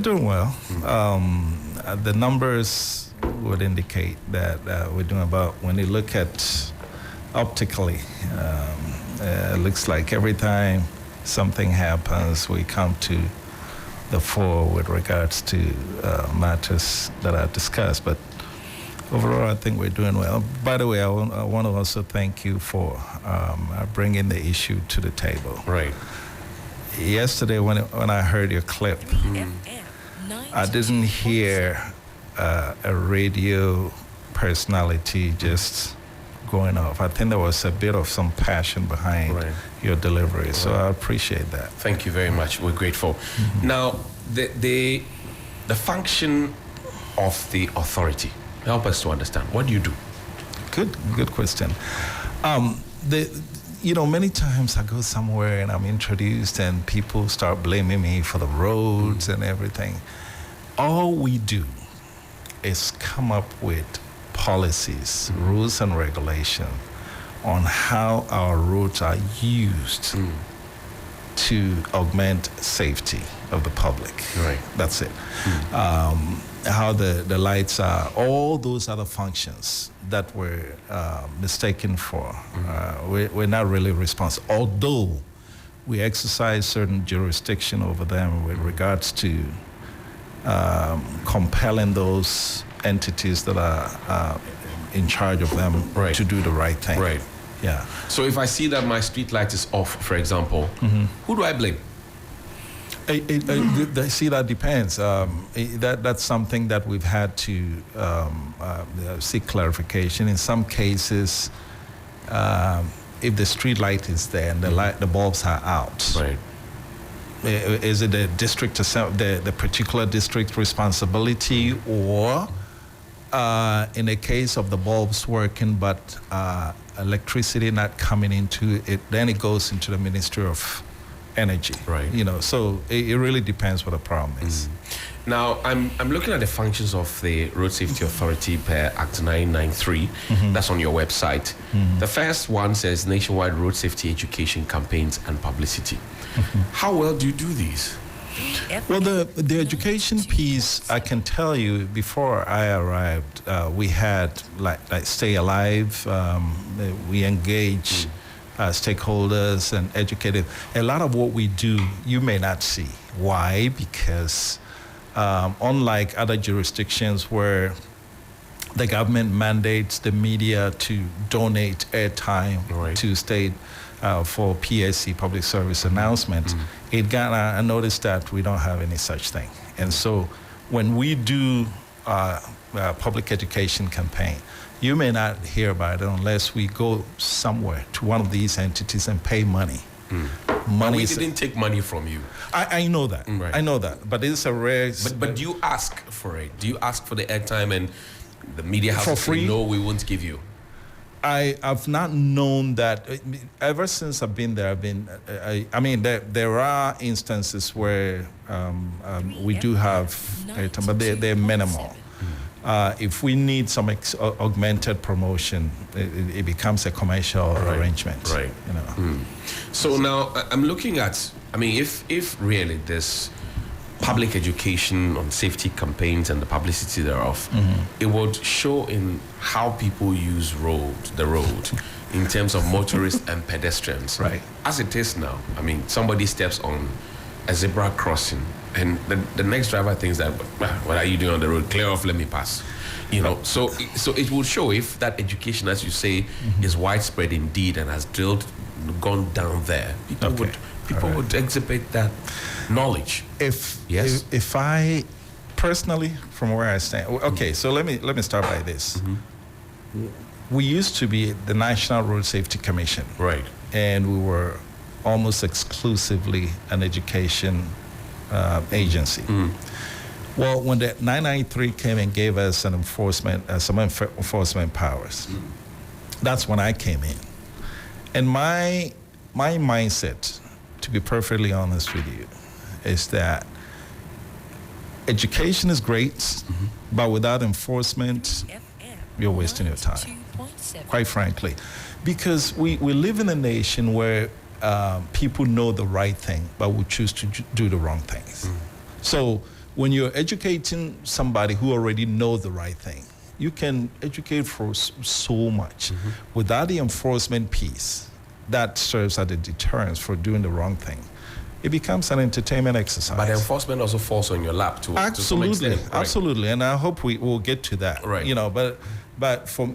doing well. The numbers would indicate that we're doing about, when you look at optically, it looks like every time something happens, we come to the fore with regards to matters that are discussed. But overall, I think we're doing well. By the way, I want to also thank you for bringing the issue to the table. Right. Yesterday, when I heard your clip, I didn't hear a radio personality just going off. I think there was a bit of some passion behind your delivery, so I appreciate that. Thank you very much. We're grateful. Now, the function of the authority. Help us to understand. What do you do? Good question. Many times I go somewhere and I'm introduced and people start blaming me for the roads and everything. All we do is come up with policies, rules and regulations on how our roads are used to augment safety of the public. Right. That's it. How the lights are, all those other functions that we're mistaken for, we're not really responsible. Although we exercise certain jurisdiction over them with regards to compelling those entities that are in charge of them to do the right thing. Right. Yeah. So if I see that my street light is off, for example, who do I blame? See, that depends. That's something that we've had to seek clarification. In some cases, if the street light is there and the bulbs are out, is it the district, the particular district responsibility, or in the case of the bulbs working but electricity not coming into it, then it goes into the Ministry of Energy. Right. So it really depends what the problem is. Now, I'm looking at the functions of the Road Safety Authority per Act 993. That's on your website. The first one says nationwide road safety education campaigns and publicity. How well do you do these? Well, the education piece, I can tell you, before I arrived, we had like Stay Alive. We engage stakeholders and educators. A lot of what we do, you may not see. Why? Because unlike other jurisdictions where the government mandates the media to donate airtime to state for PSC, public service announcement, in Ghana, I noticed that we don't have any such thing. And so when we do public education campaign, you may not hear about it unless we go somewhere to one of these entities and pay money. Money. We didn't take money from you. I know that. I know that. But it's a rare. But do you ask for it? Do you ask for the airtime and the media has for free? No, we won't give you. I've not known that. Ever since I've been there, there are instances where we do have airtime, but they're minimal. If we need some augmented promotion, it becomes a commercial arrangement. Right. So now I'm looking at, if really this public education on safety campaigns and the publicity thereof, it would show in how people use the road in terms of motorists and pedestrians. Right. As it is now, somebody steps on a zebra crossing and the next driver thinks that, what are you doing on the road? Clear off, let me pass. So it will show if that education, as you say, is widespread indeed and has gone down there. People would exhibit that knowledge. If I personally, from where I stand, okay, so let me start by this. We used to be the National Road Safety Commission, right? And we were almost exclusively an education agency. Well, when the 993 came and gave us some enforcement powers, that's when I came in. And my mindset, to be perfectly honest with you, is that education is great, but without enforcement, you're wasting your time, quite frankly. Because we live in a nation where people know the right thing, but will choose to do the wrong things. So when you're educating somebody who already knows the right thing, you can educate for so much. Without the enforcement piece, that serves as a deterrence for doing the wrong thing. It becomes an entertainment exercise. But enforcement also falls on your lap to absolutely, some extent. Right. absolutely, and I hope we will get to that. Right. You know, but from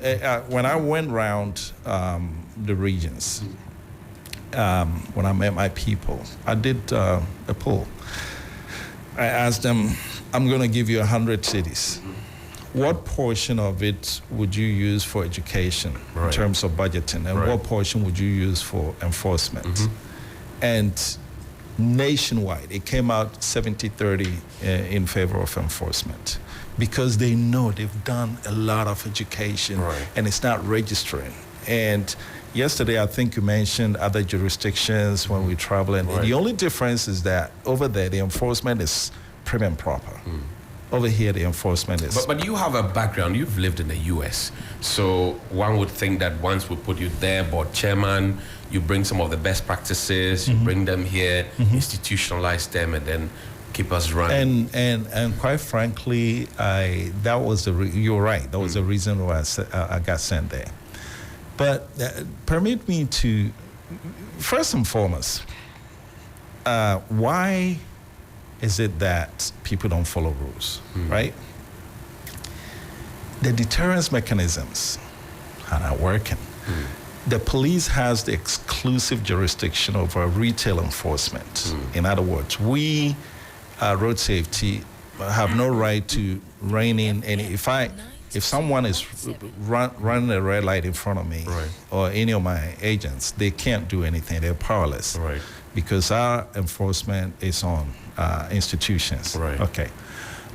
when I went around the regions, when I met my people, I did a poll. I asked them, "I'm going to give you 100 cities. What portion of it would you use for education in terms of budgeting, and what portion would you use for enforcement?" And nationwide, it came out 70-30 in favor of enforcement, because they know they've done a lot of education and it's not registering. And yesterday, I think you mentioned other jurisdictions when we travel, and the only difference is that over there, the enforcement is prim and proper. Over here, the enforcement is... But you have a background. You've lived in the U.S., so one would think that once we put you there, board chairman, you bring some of the best practices, you bring them here, institutionalize them, and then keep us running. And quite frankly, that was you're right. That was the reason why I got sent there. But permit me to, first and foremost, why is it that people don't follow rules, right? The deterrence mechanisms are not working. The police has the exclusive jurisdiction over retail enforcement. In other words, we, road safety, have no right to rein in any. If someone is running a red light in front of me or any of my agents, they can't do anything. They're powerless because our enforcement is on institutions. Okay,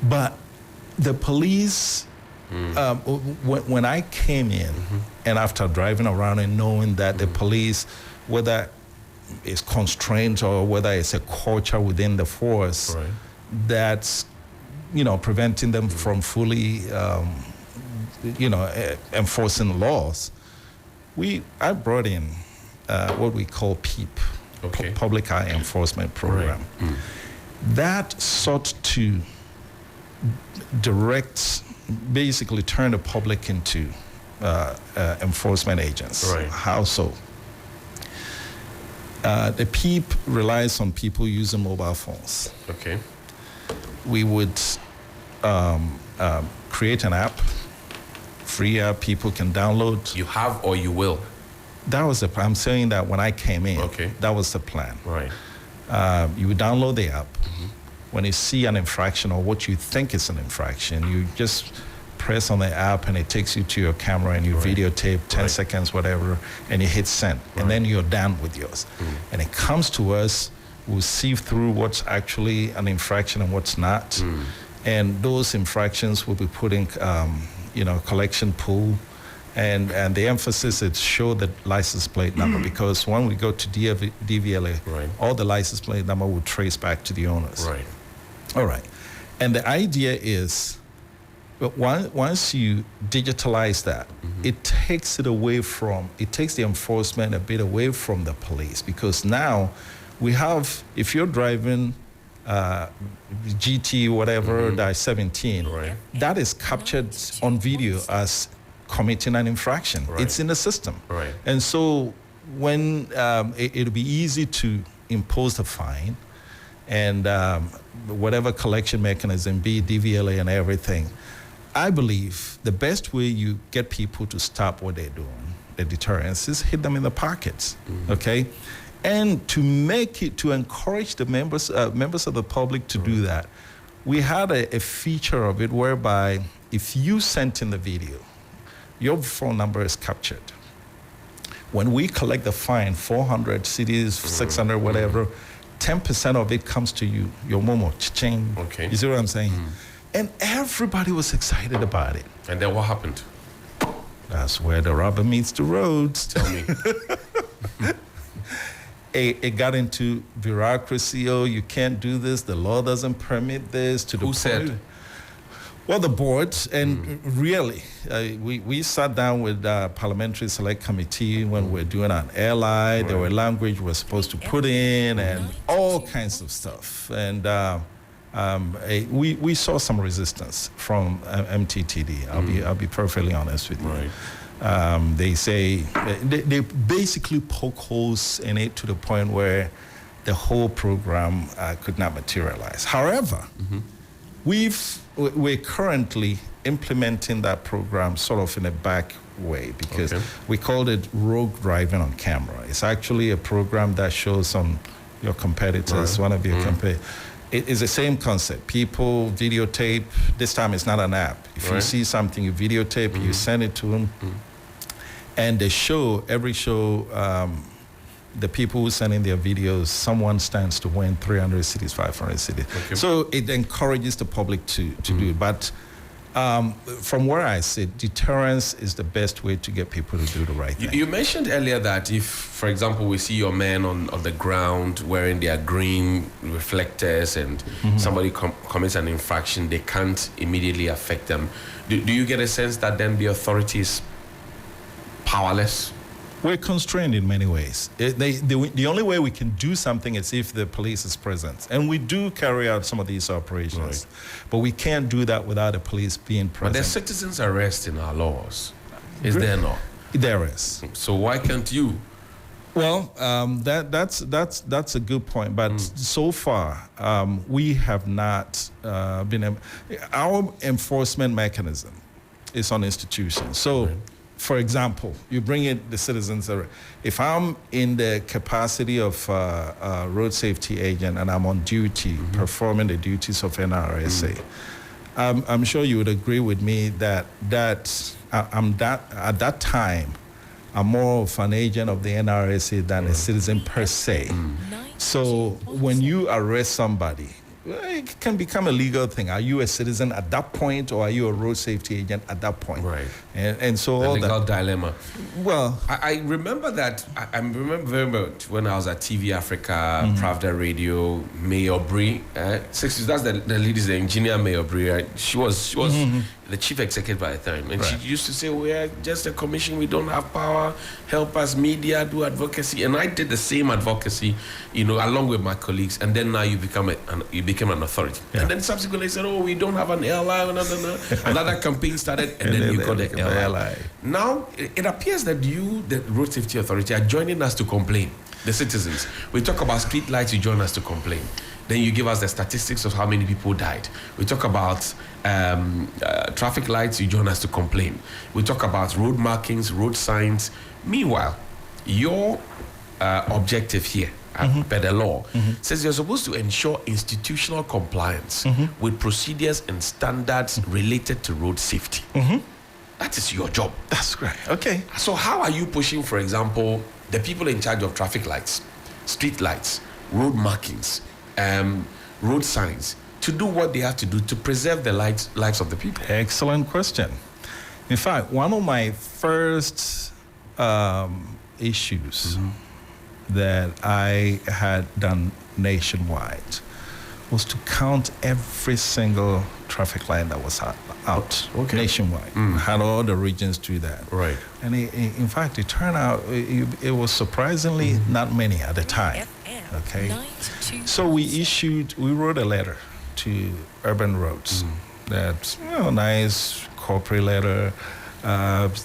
but the police. When I came in, and after driving around and knowing that the police, whether it's constraints or whether it's a culture within the force, that's preventing them from fully enforcing laws. I brought in what we call PEEP, Public Eye Enforcement Program. That sought to basically turn the public into enforcement agents. How so? The PEEP relies on people using mobile phones. We would create an app, free app people can download. You have or you will? That was the plan. I'm saying that when I came in, that was the plan. You would download the app. When you see an infraction or what you think is an infraction, you just press on the app and it takes you to your camera and you videotape 10 seconds, whatever, and you hit send. And then you're done with yours. And it comes to us, we'll sieve through what's actually an infraction and what's not. And those infractions will be put in, collection pool. And the emphasis is show the license plate number, because when we go to DVLA, all the license plate number will trace back to the owners. All right. And the idea is, once you digitalize that, it takes the enforcement a bit away from the police, because now we have, if you're driving GT, whatever, that 17, that is captured on video as committing an infraction. It's in the system. And so when it'll be easy to impose the fine, and whatever collection mechanism, be DVLA and everything, I believe the best way you get people to stop what they're doing, the deterrence, is hit them in the pockets, okay? And to encourage the members of the public to do that, we had a feature of it whereby if you sent in the video, your phone number is captured. When we collect the fine, 400 cities, 600, whatever, 10% of it comes to you, your Momo, cha-ching. You see what I'm saying? And everybody was excited about it. And then what happened? That's where the rubber meets the roads. Tell me. It got into bureaucracy. Oh, you can't do this. The law doesn't permit this. Who said? Well, the board, and really, we sat down with Parliamentary Select Committee when we were doing an airline. There were language we were supposed to put in and all kinds of stuff. And we saw some resistance from MTTD. I'll be perfectly honest with you. Right. They say they basically poke holes in it to the point where the whole program could not materialize. However, we're currently implementing that program sort of in a back way because we called it rogue driving on camera. It's actually a program that shows on your competitors, one of your competitors. It is the same concept. People videotape. This time it's not an app. If you see something, you videotape, you send it to them. And the show, every show, the people who send in their videos, someone stands to win 300 cities, 500 cities. So it encourages the public to do it. But from where I sit, deterrence is the best way to get people to do the right thing. You mentioned earlier that if, for example, we see your men on the ground wearing their green reflectors and somebody commits an infraction, they can't immediately affect them. Do you get a sense that then the authority is powerless? We're constrained in many ways. The only way we can do something is if the police is present. And we do carry out some of these operations. But we can't do that without the police being present. But there's citizens' arrest in our laws. Is there not? There is. So why can't you? Well, that's a good point. But so far, we have not been... Our enforcement mechanism is on institutions. So... For example, you bring in the citizens. If I'm in the capacity of a road safety agent and I'm on duty, performing the duties of NRSA, I'm sure you would agree with me that at that time, I'm more of an agent of the NRSA than a citizen per se. So when you arrest somebody, it can become a legal thing. Are you a citizen at that point, or are you a road safety agent at that point? Right. And so the all legal that dilemma. Well, I remember that. I remember very much when I was at TV Africa, Pravda Radio, May Obri. 60s. That's the lady's the engineer, May Obri. Right? She was the chief executive by the time, and she used to say, "We are just a commission. We don't have power. Help us, media, do advocacy." And I did the same advocacy, along with my colleagues. And then now you became an authority. And then subsequently said, "Oh, we don't have an LI." Another campaign started, and then you got the LI. Now it appears that you, the Road Safety Authority, are joining us to complain. The citizens. We talk about street lights, you join us to complain. Then you give us the statistics of how many people died. We talk about traffic lights, you join us to complain. We talk about road markings, road signs. Meanwhile, your objective here per the law says you're supposed to ensure institutional compliance with procedures and standards related to road safety. That is your job. That's right. Okay. So how are you pushing, for example, the people in charge of traffic lights, street lights, road markings, road signs, to do what they have to do to preserve the lives of the people? Excellent question. In fact, one of my first issues that I had done nationwide was to count every single traffic light that was out nationwide. Had all the regions do that. Right. And in fact, it turned out it was surprisingly not many at the time. Okay. So we wrote a letter to urban roads. That's nice corporate letter.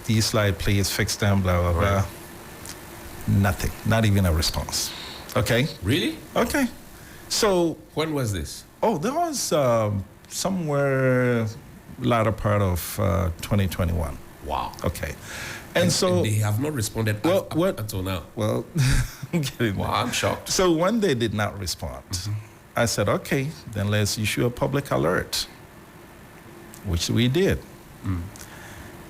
These light, please fix them, blah, blah, blah. Nothing, not even a response. Okay? Really? Okay. So... When was this? Oh, that was somewhere latter part of 2021. Wow. Okay. And so... And they have not responded until now. Well, I'm shocked. So when they did not respond, I said, okay, then let's issue a public alert, which we did.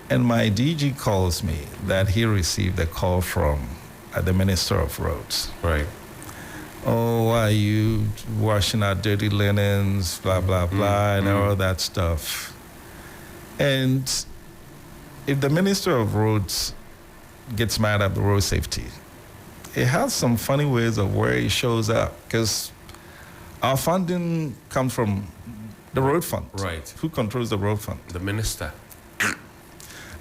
And my DG calls me that he received a call from the Minister of Roads. Right. Oh, why are you washing our dirty linens, blah, blah, blah, and all that stuff. And if the Minister of Roads gets mad at the road safety, it has some funny ways of where it shows up, because our funding comes from the road fund. Right. Who controls the road fund? The minister.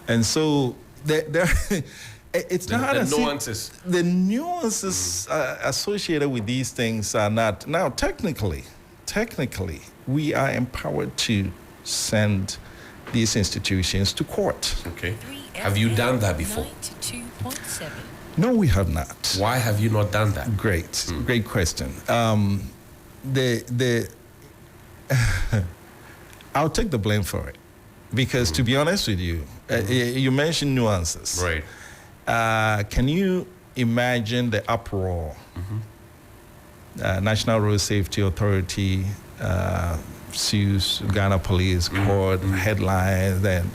And so it's not the nuances. The nuances associated with these things are not. Now, technically, we are empowered to send these institutions to court. Okay. Have you done that before? 92.7. No, we have not. Why have you not done that? Great question. I'll take the blame for it, because to be honest with you, you mentioned nuances. Right. Can you imagine the uproar? National Road Safety Authority sues Ghana Police Court, headlines, and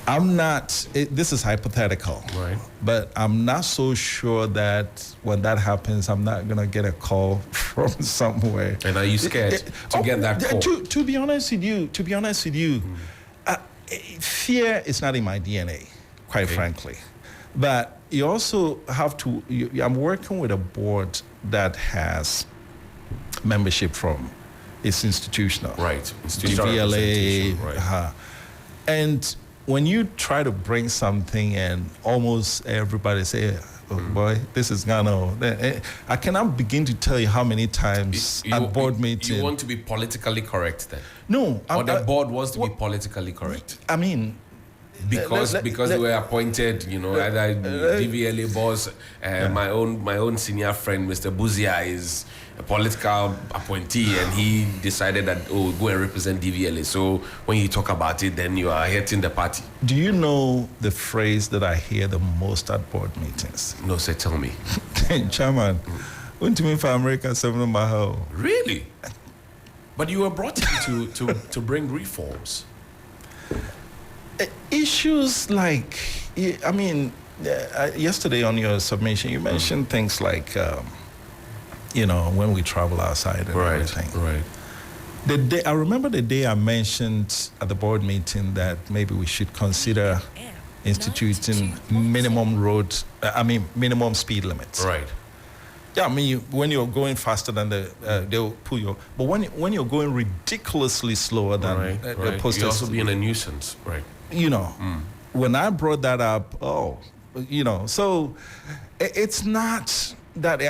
I'm not, this is hypothetical, Right. but I'm not so sure that when that happens, I'm not going to get a call from somewhere. And are you scared to get that call? To be honest with you, fear is not in my DNA, quite frankly. But you also have to, I'm working with a board that has membership from, it's institutional. Right. Institutional DVLA, representation, right. And when you try to bring something and almost everybody say, oh boy, this is Ghana. I cannot begin to tell you how many times at board meeting. You want to be politically correct then? No. Or the board wants to be politically correct? I mean, because they were appointed, either DVLA boss, my own senior friend, Mr. Buzia, is a political appointee, and he decided that, go and represent DVLA. So when you talk about it, then you are hurting the party. Do you know the phrase that I hear the most at board meetings? No, sir, tell me. Chairman, went me for America 7 Mahal. Really? But you were brought in to bring reforms. Issues like, yesterday on your submission, you mentioned things like, when we travel outside and everything. Right. I remember the day I mentioned at the board meeting that maybe we should consider instituting minimum speed limits. Right. Yeah, when you're going faster than they'll pull you. But when you're going ridiculously slower than the posters, you're also being a nuisance, right? When I brought that up, so it's not that,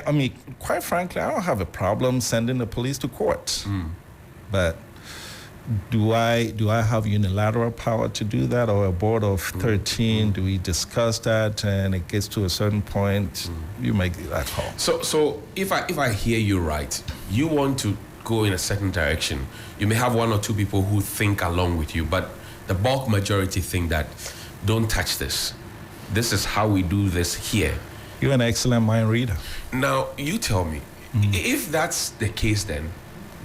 quite frankly, I don't have a problem sending the police to court. But do I have unilateral power to do that, or a board of 13? Do we discuss that and it gets to a certain point? You make that call. So if I hear you right, you want to go in a certain direction. You may have one or two people who think along with you, but the bulk majority think that don't touch this. This is how we do this here. You're an excellent mind reader. Now, you tell me, if that's the case, then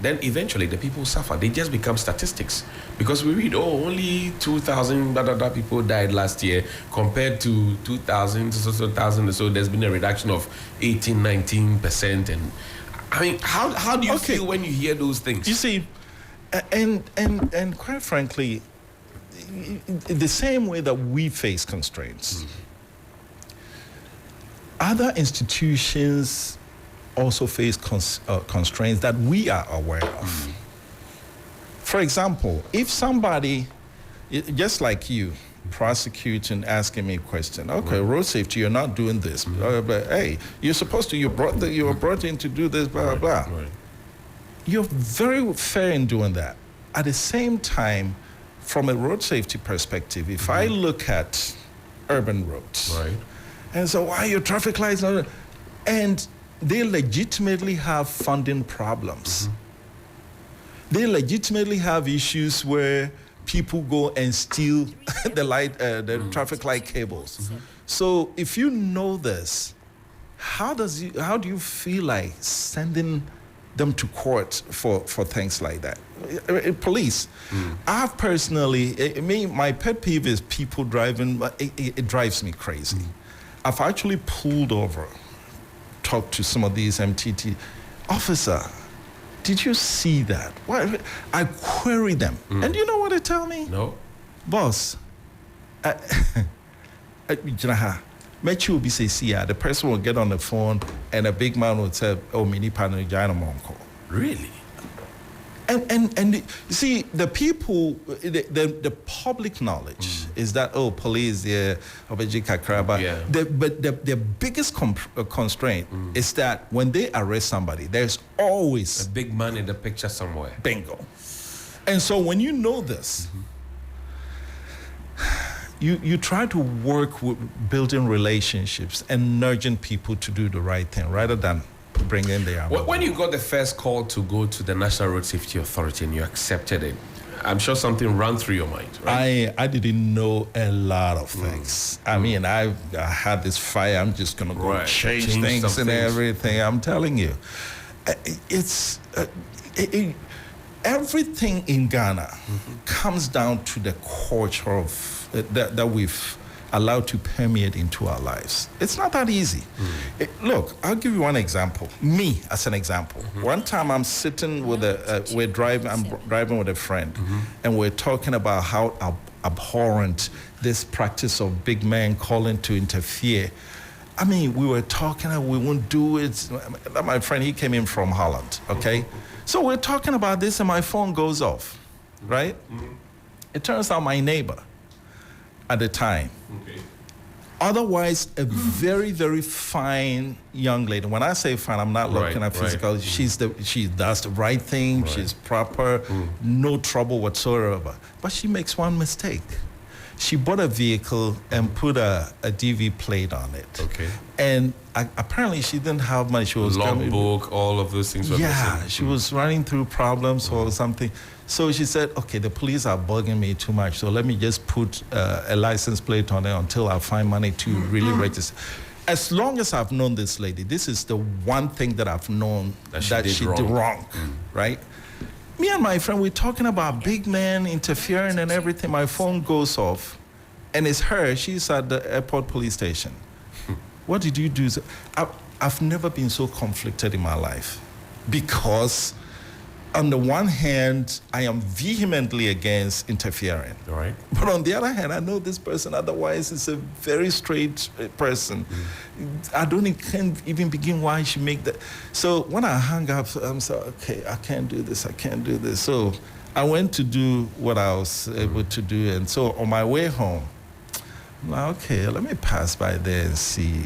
eventually the people suffer. They just become statistics. Because we read, only 2,000 people died last year compared to 2,000, so there's been a reduction of 18-19%. And how do you feel when you hear those things? You see, and quite frankly, the same way that we face constraints, other institutions also face constraints that we are aware of. For example, if somebody, just like you, prosecuting, asking me a question, road safety, you're not doing this, but hey, you're supposed to, you were brought in to do this, blah, blah, blah. You're very fair in doing that. At the same time, from a road safety perspective, if I look at urban roads, and so why are your traffic lights not, and they legitimately have funding problems. They legitimately have issues where people go and steal the traffic light cables. So if you know this, how do you feel like sending them to court for things like that? Police. I've personally, my pet peeve is people driving, but it drives me crazy. I've actually pulled over, talked to some of these MTT officer. Did you see that? What? I query them, and you know what they tell me? No, boss. Met you be say, the person will get on the phone, and a big man would say, "Oh, mini partner, monko." Really? And you see, the people, the public knowledge is that, oh, police, yeah, Obeji Kakraba. Yeah. But the biggest constraint is that when they arrest somebody, there's always a big man in the picture somewhere. Bingo. And so when you know this, you try to work with building relationships and nurturing people to do the right thing rather than bringing their arm. When you got the first call to go to the National Road Safety Authority and you accepted it, I'm sure something ran through your mind, right? I didn't know a lot of things. I mean, I had this fire. I'm just going to go change things and everything. I'm telling you. Everything in Ghana comes down to the culture of that we've allowed to permeate into our lives. It's not that easy. Look, I'll give you one example. Me, as an example. One time I'm sitting with I'm driving with a friend, and we're talking about how abhorrent this practice of big men calling to interfere. I mean, we were talking, we won't do it. My friend, he came in from Holland, okay? So we're talking about this and my phone goes off, right? It turns out my neighbor at the time. Otherwise, a very, very fine young lady. When I say fine, I'm not looking at physical. She does the right thing. She's proper, no trouble whatsoever. But she makes one mistake. She bought a vehicle and put a DV plate on it. Okay. And apparently she didn't have money. She was logbook, all of those things. Yeah, she was running through problems or something. So she said, okay, the police are bugging me too much, so let me just put a license plate on it until I find money to really register. As long as I've known this lady, this is the one thing that I've known that she did wrong, right? Me and my friend, we're talking about big men interfering and everything. My phone goes off, and it's her. She's at the airport police station. What did you do? I've never been so conflicted in my life because on the one hand, I am vehemently against interfering. Right. But on the other hand, I know this person otherwise is a very straight person. I can't even begin why she make that. So when I hung up, I'm so, okay, I can't do this. So I went to do what I was able to do. And so on my way home, I'm like, okay, let me pass by there and see,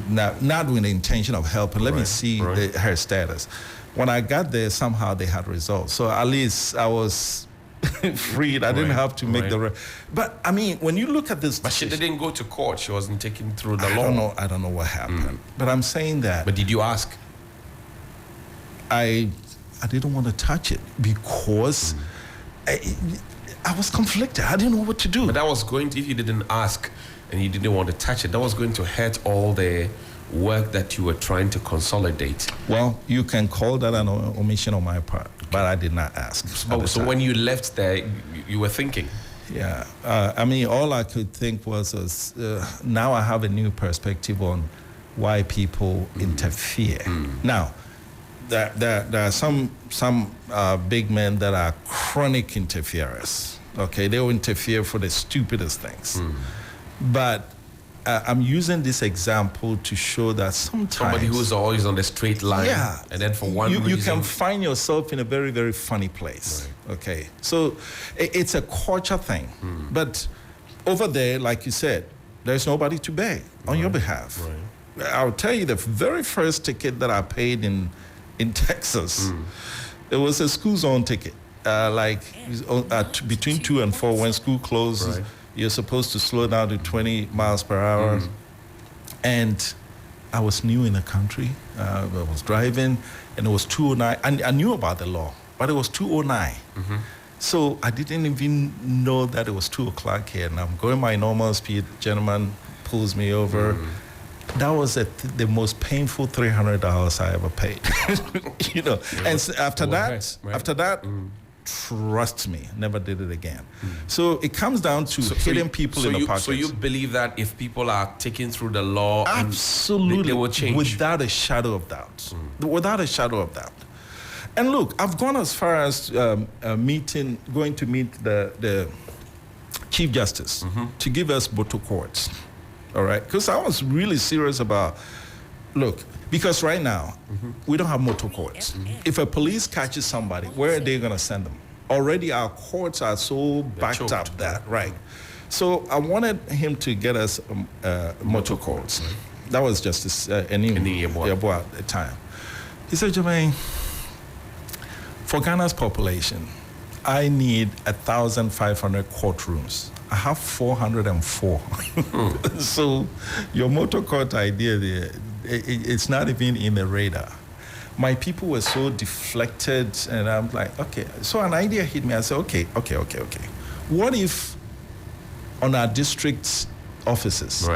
not with the intention of helping, let me see her status. When I got there, somehow they had results. So at least I was freed. I didn't have to make the... But, I mean, when you look at this... But she didn't go to court. She wasn't taken through the law. I don't know what happened. But I'm saying that... But did you ask? I didn't want to touch it because I was conflicted. I didn't know what to do. But that was going to... If you didn't ask and you didn't want to touch it, that was going to hurt all the work that you were trying to consolidate. Well, you can call that an omission on my part, but I did not ask. So when you left there, you were thinking? Yeah. I mean, all I could think was now I have a new perspective on why people interfere. Now, there are some big men that are chronic interferers. Okay, they will interfere for the stupidest things. But I'm using this example to show that sometimes... Somebody who's always on the straight line. Yeah. And then for one reason... You can find yourself in a very, very funny place. Okay. So it's a culture thing. But over there, like you said, there's nobody to beg on your behalf. I'll tell you the very first ticket that I paid in Texas, it was a school zone ticket. Between 2 and 4 when school closes, you're supposed to slow down to 20 miles per hour. And I was new in the country. I was driving, and it was 209. I knew about the law, but it was 209. So I didn't even know that it was 2 o'clock here, and I'm going my normal speed. Gentleman pulls me over. That was the most painful $300 I ever paid. And so after that, trust me, never did it again. So it comes down to hitting people in the pockets. So you believe that if people are taken through the law, absolutely, they will change? Without a shadow of doubt. Without a shadow of doubt. And look, I've gone as far as going to meet the Chief Justice to give us motor courts. All right? Because I was really serious about, look, because right now, we don't have motor courts. If a police catches somebody, where are they going to send them? Already our courts are so backed up that, So I wanted him to get us motor courts. That was just a new Yeboah at the time. He said, Jermaine, for Ghana's population, I need 1,500 courtrooms. I have 404. So your motor court idea there, it's not even in the radar. My people were so deflected, and I'm like, okay. So an idea hit me. I said, okay. What if on our district offices,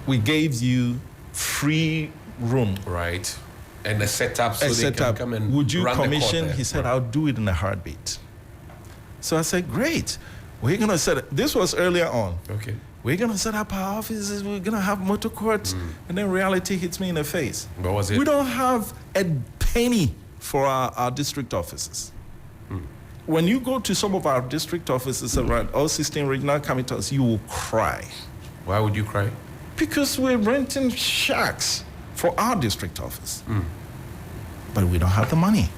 we gave you free room? Right. And a setup so they can come and would you run commission? The He said, I'll do it in a heartbeat. So I said, great. We're going to set it. This was earlier on. Okay. We're going to set up our offices. We're going to have motor courts. And then reality hits me in the face. What was it? We don't have a penny for our district offices. When you go to some of our district offices around all 16 regional capitals, you will cry. Why would you cry? Because we're renting shacks for our district office. But we don't have the money.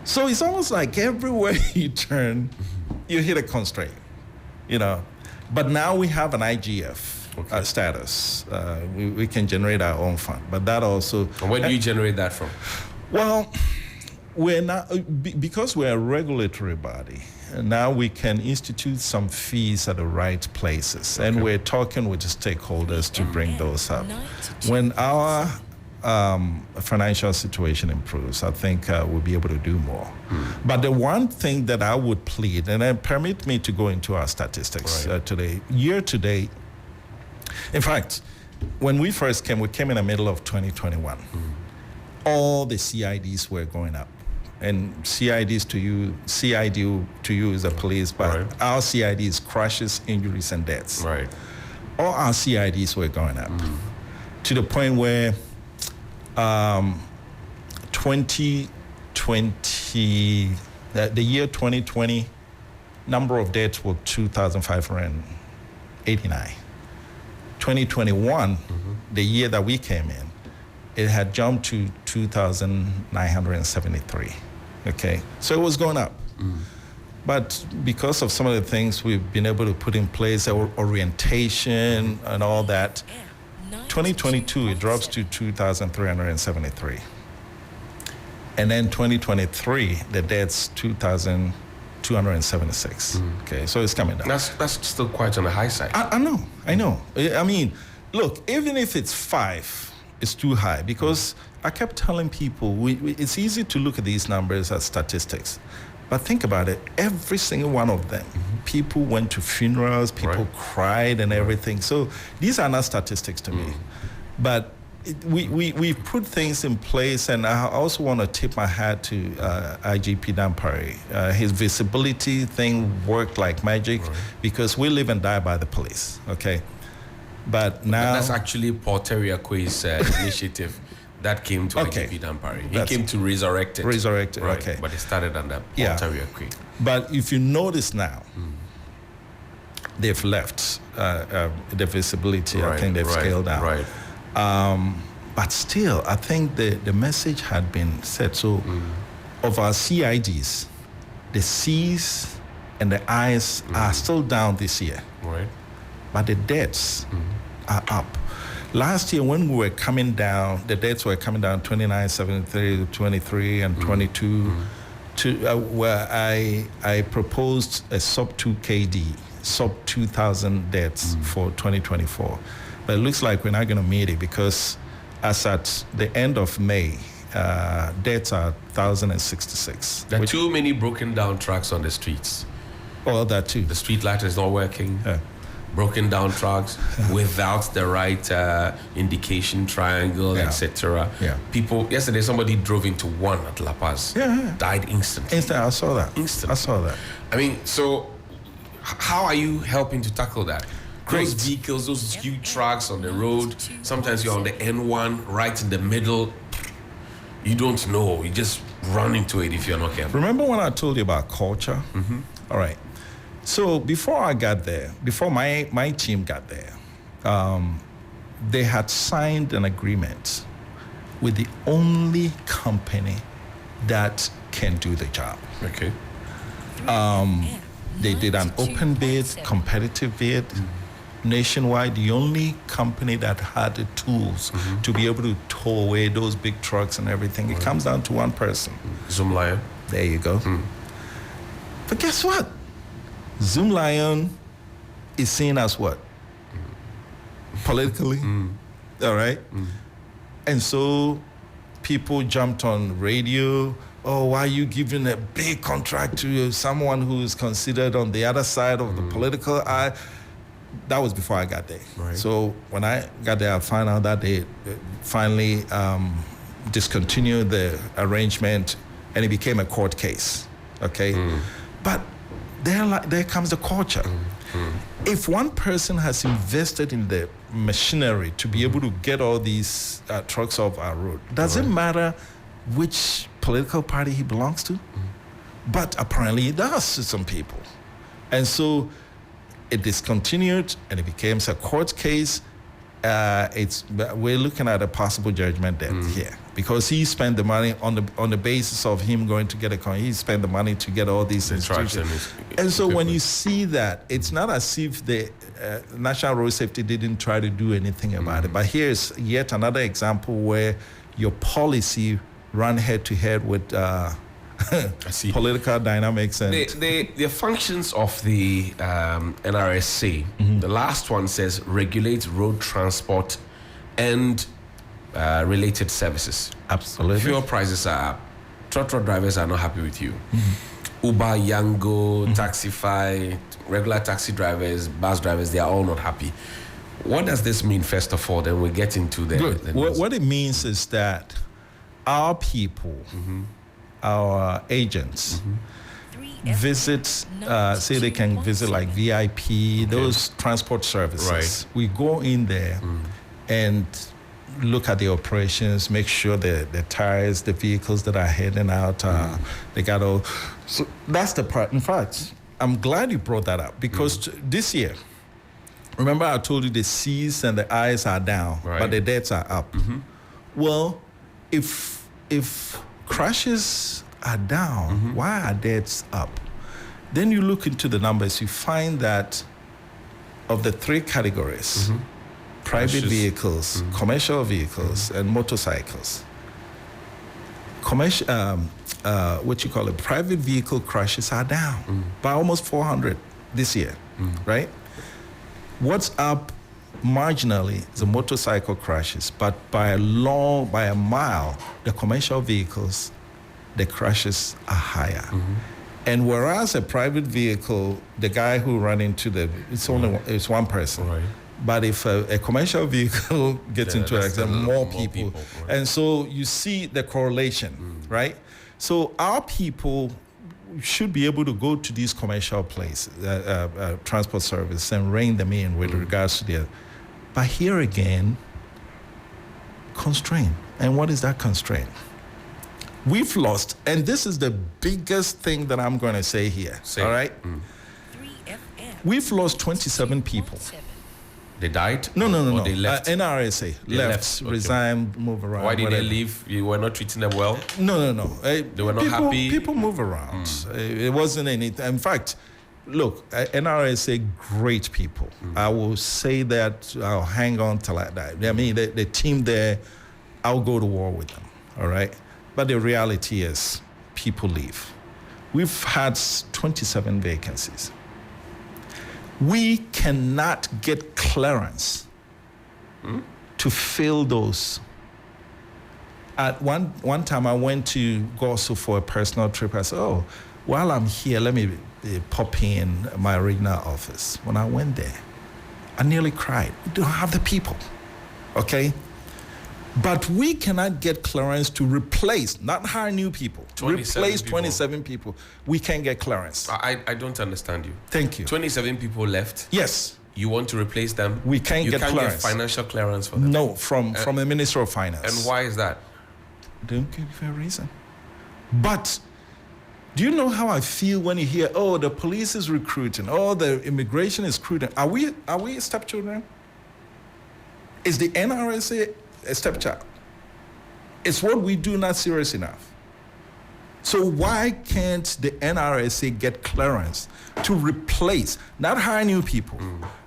So it's almost like everywhere you turn, you hit a constraint, But now we have an IGF status. We can generate our own fund, but that also... And where do you generate that from? Well, we're not, because we're a regulatory body, now we can institute some fees at the right places. And we're talking with the stakeholders to bring those up. When our financial situation improves, I think we'll be able to do more. But the one thing that I would plead, and then permit me to go into our statistics today, year to date, in fact, when we first came, we came in the middle of 2021. All the CIDs were going up. And CID to you is the police, but our CID is crashes, injuries, and deaths. Right. All our CIDs were going up to the point where 2020, the year 2020, number of deaths were 2,589. 2021, the year that we came in, it had jumped to 2,973. Okay, so it was going up. But because of some of the things we've been able to put in place, orientation and all that, 2022, it drops to 2,373. And then 2023, the deaths 2,276. Okay, so it's coming down. That's still quite on the high side. I know. I mean, look, even if it's 5, it's too high, because I kept telling people, it's easy to look at these numbers as statistics. But think about it, every single one of them, people went to funerals, people cried and everything. So these are not statistics to me. But we put things in place, and I also want to tip my hat to IGP Dampare. His visibility thing worked like magic, because we live and die by the police, okay? But now... That's actually Paul Terriaque's initiative. That came to IGP Dampare. He came to resurrect it. Okay. But it started under Paul Terriaque. But if you notice now, they've left the visibility. I think they've scaled down. But still, I think the message had been set. So of our CIDs, the C's and the I's are still down this year. But the deaths are up. Last year, when we were coming down, the deaths were coming down 29, 73, 23, and 22, to where I proposed a sub 2 KD, sub 2,000 deaths for 2024. But it looks like we're not going to meet it, because as at the end of May, deaths are 1,066. There are too many broken down trucks on the streets. Well, that too. The street light is not working. Broken down trucks without the right indication triangle, etc. People, yesterday somebody drove into one at La Paz, died instantly. I saw that. I saw that. I mean, so how are you helping to tackle that? Great. Those vehicles, those huge trucks on the road, sometimes you're on the N1 right in the middle. You don't know, you just run into it if you're not careful. Remember when I told you about culture? All right. So before I got there, before my team got there, they had signed an agreement with the only company that can do the job. Okay. They did an open bid, competitive bid, nationwide. The only company that had the tools to be able to tow away those big trucks and everything. It comes down to one person. Zoom Lion. There you go. But guess what? Zoom Lion is seen as what? Politically. All right? And so people jumped on radio. Oh, why are you giving a big contract to someone who is considered on the other side of the political eye? That was before I got there. Right. So when I got there, I found out that they finally discontinued the arrangement, and it became a court case. Okay, but there comes the culture. If one person has invested in the machinery to be able to get all these trucks off our road, does it matter which political party he belongs to? But apparently it does to some people. And so it discontinued and it became a court case. We're looking at a possible judgment there here, because he spent the money on the basis of him going to get a car. He spent the money to get all these institutions. And so when you see that, it's not as if the National Road Safety didn't try to do anything about it. But here's yet another example where your policy ran head to head with political dynamics and the functions of the NRSA. The last one says regulate road transport and related services. Absolutely. Fuel prices are up. Truck drivers are not happy with you. Uber, Yango, Taxify, regular taxi drivers, bus drivers, they are all not happy. What does this mean, first of all? Then we get into the... Good. What it means is that our people, our agents, visit, say they can visit like VIP, those transport services. Right. We go in there and look at the operations, make sure the tires, the vehicles that are heading out, they got all. So that's the part. In fact, I'm glad you brought that up, because this year, remember I told you the C's and the I's are down, but the deaths are up. Well, if crashes are down, why are deaths up? Then you look into the numbers, you find that of the three categories, private vehicles, commercial vehicles, and motorcycles. Private vehicle crashes are down by almost 400 this year, right? What's up marginally is the motorcycle crashes, but by a mile, the commercial vehicles, the crashes are higher. And whereas a private vehicle, the guy who ran into it's one person. Right. But if a commercial vehicle gets into an accident, more people. Right. And so you see the correlation, right? So our people should be able to go to these commercial places, transport service, and rein them in with regards to their... But here again, constraint. And what is that constraint? We've lost, and this is the biggest thing that I'm going to say here, all right? We've lost 27 people. They died? No. Or they left? NRSA left, okay. Resigned, move around. Why did they leave? You were not treating them well? No. They were not happy? People move around. It wasn't anything. In fact, look, NRSA, great people. I will say that. I'll hang on till I die. I mean, the team there, I'll go to war with them, all right? But the reality is, people leave. We've had 27 vacancies. We cannot get clearance to fill those. At one time, I went to Gosu for a personal trip. I said, oh, while I'm here, let me pop in my regional office. When I went there, I nearly cried. We don't have the people, okay? But we cannot get clearance to replace, not hire new people, to replace 27 people. We can't get clearance. I don't understand you. Thank you. 27 people left? Yes. You want to replace them? We can't get clearance. You can't get financial clearance for them? No, from the Minister of Finance. And why is that? Don't give you a reason. But do you know how I feel when you hear, oh, the police is recruiting, oh, the immigration is recruiting? Are we stepchildren? Is the NRSA a stepchild? Is what we do not serious enough? So why can't the NRSA get clearance to replace, not hire new people,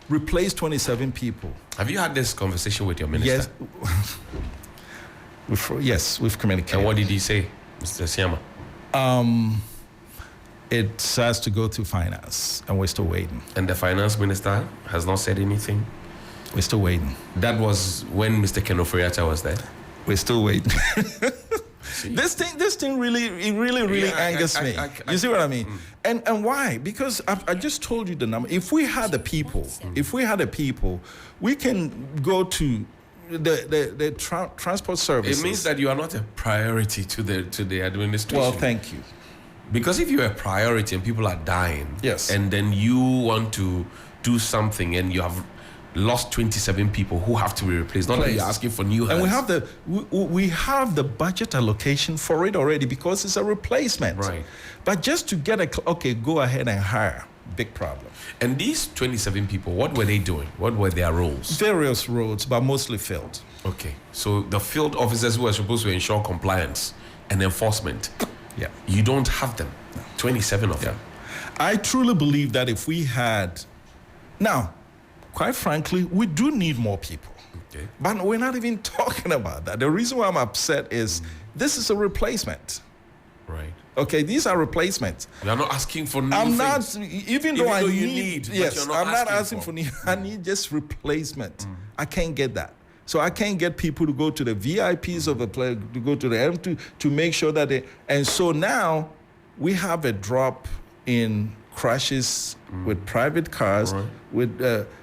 replace 27 people? Have you had this conversation with your minister? Yes, we've communicated. And what did he say, Mr. Siama? It has to go through finance, and we're still waiting. And the finance minister has not said anything? We're still waiting. That was when Mr. Ken Ofori-Atta was there? We're still waiting. This thing really angers me. You see what I mean? And why? Because I just told you the number. If we had the people, we can go to the transport services. It means that you are not a priority to the administration. Well, thank you. Because if you're a priority and people are dying, yes, and then you want to do something and you have lost 27 people who have to be replaced, not that you're asking for new hands. And we have the budget allocation for it already because it's a replacement. Right. But just to get go ahead and hire, big problem. And these 27 people, what were they doing? What were their roles? Various roles, but mostly field. Okay. So the field officers who are supposed to ensure compliance and enforcement, yeah, you don't have them. 27 of them. I truly believe that if we had, now, quite frankly, we do need more people. Okay. But we're not even talking about that. The reason why I'm upset is this is a replacement. Right. Okay, these are replacements. You're not asking for new I'm things. not, even though I need, yes, I'm not asking for new. I need just replacement. I can't get that. So I can't get people to go to the VIPs of the place, to go to the M2 to make sure that they, and so now we have a drop in crashes with private cars,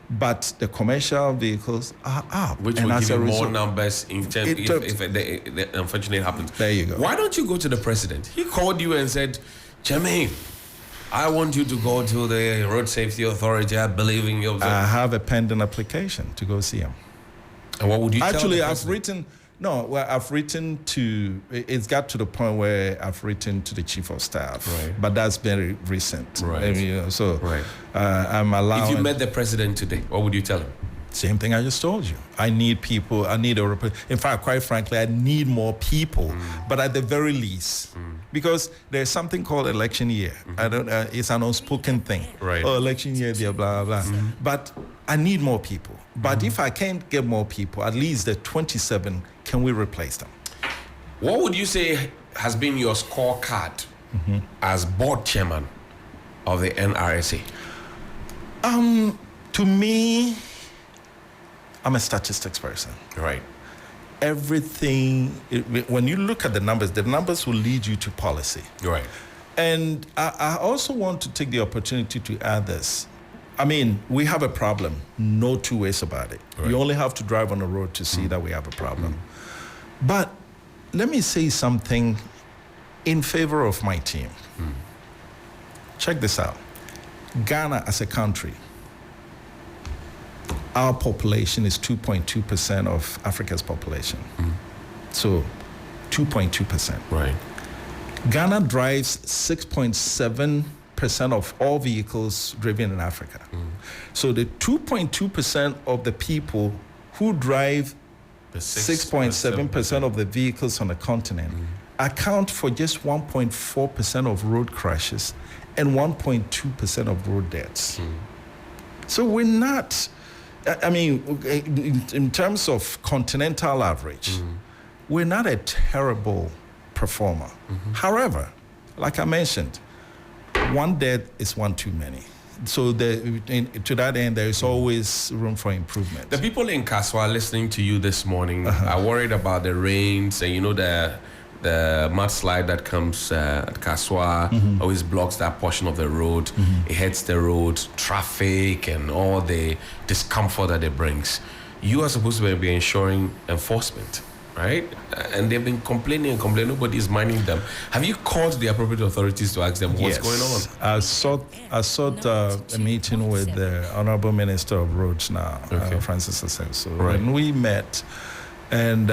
but the commercial vehicles are up. Which will give you more numbers in terms if the unfortunate happens. There you go. Why don't you go to the president? He called you and said, Jermaine, I want you to go to the Road Safety Authority. I believe in you. I have a pending application to go see him. And what would you Actually, tell I've written to, it's got to the point where I've written to the chief of staff, but that's very recent. Right. I mean, I'm allowing. If you met the president today, what would you tell him? Same thing I just told you. I need people. I need in fact, quite frankly, I need more people. But at the very least, because there's something called election year. I don't. It's an unspoken thing. Right. Oh, election year, blah blah blah. But I need more people. But if I can't get more people, at least the 27, can we replace them? What would you say has been your scorecard as board chairman of the NRSA? To me, I'm a statistics person. Right. Everything, when you look at the numbers will lead you to policy. Right. And I also want to take the opportunity to add this. I mean, we have a problem, no two ways about it. Right. You only have to drive on the road to see that we have a problem. But let me say something in favor of my team. Check this out. Ghana as a country, our population is 2.2% of Africa's population. So 2.2%. Right. Ghana drives 6.7% of all vehicles driven in Africa. So the 2.2% of the people who drive 6.7% of the vehicles on the continent account for just 1.4% of road crashes and 1.2% of road deaths. So we're not, I mean, in terms of continental average, we're not a terrible performer. However, like I mentioned, one death is one too many. So to that end, there is always room for improvement. The people in Kaswa listening to you this morning are worried about the rains and the mudslide that comes at Kaswa always blocks that portion of the road. It hits the road, traffic, and all the discomfort that it brings. You are supposed to be ensuring enforcement, right? And they've been complaining. Nobody's minding them. Have you called the appropriate authorities to ask them what's going on? I sought a meeting with the Honorable Minister of Roads now, Francis Asenso. Right. And we met, and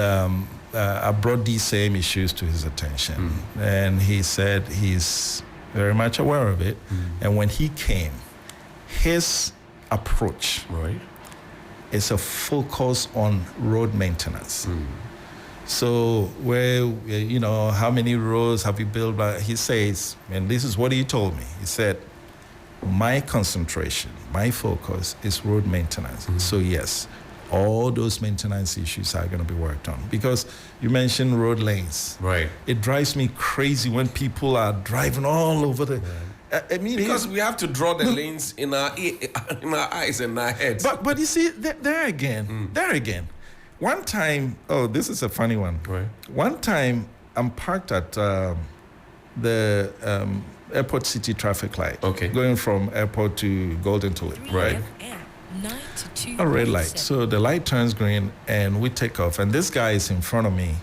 I brought these same issues to his attention. And he said he's very much aware of it. And when he came, his approach is a focus on road maintenance. So how many roads have you built? He says, and this is what he told me. He said, my concentration, my focus is road maintenance. So yes, all those maintenance issues are going to be worked on. Because you mentioned road lanes. Right. It drives me crazy when people are driving all over the... I mean, because we have to draw the lanes in our eyes and our heads. But you see, there again. One time, this is a funny one. Right. One time, I'm parked at the Airport City traffic light. Okay. Going from airport to Golden Tulip. Right. A red light. So the light turns green and we take off. And this guy is in front of me.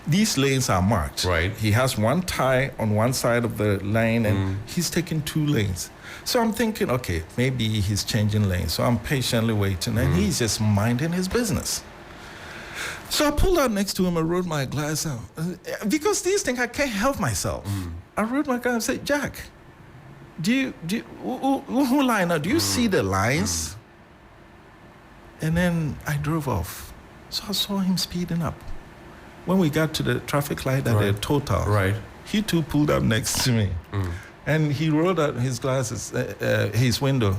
These lanes are marked. Right. He has one tie on one side of the lane and he's taking 2 lanes. So I'm thinking, okay, maybe he's changing lanes. So I'm patiently waiting and he's just minding his business. So I pulled out next to him and rolled my glass out. Because these things, I can't help myself. I rolled my glass and said, Jack, who line up? Do you see the lines? And then I drove off. So I saw him speeding up. When we got to the traffic light at the Total, he too pulled up next to me. And he rolled out his glasses, his window.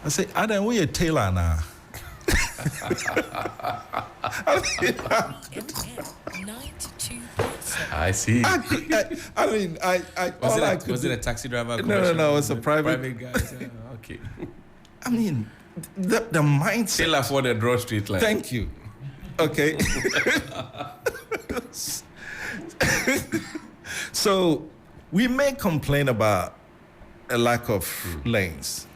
I said, Adam, we a tailor now. I see. Was it a taxi driver? No, it was a private guy. Okay. I mean, the mindset. Still afford a draw street line. Thank you. Okay. So we may complain about a lack of lanes.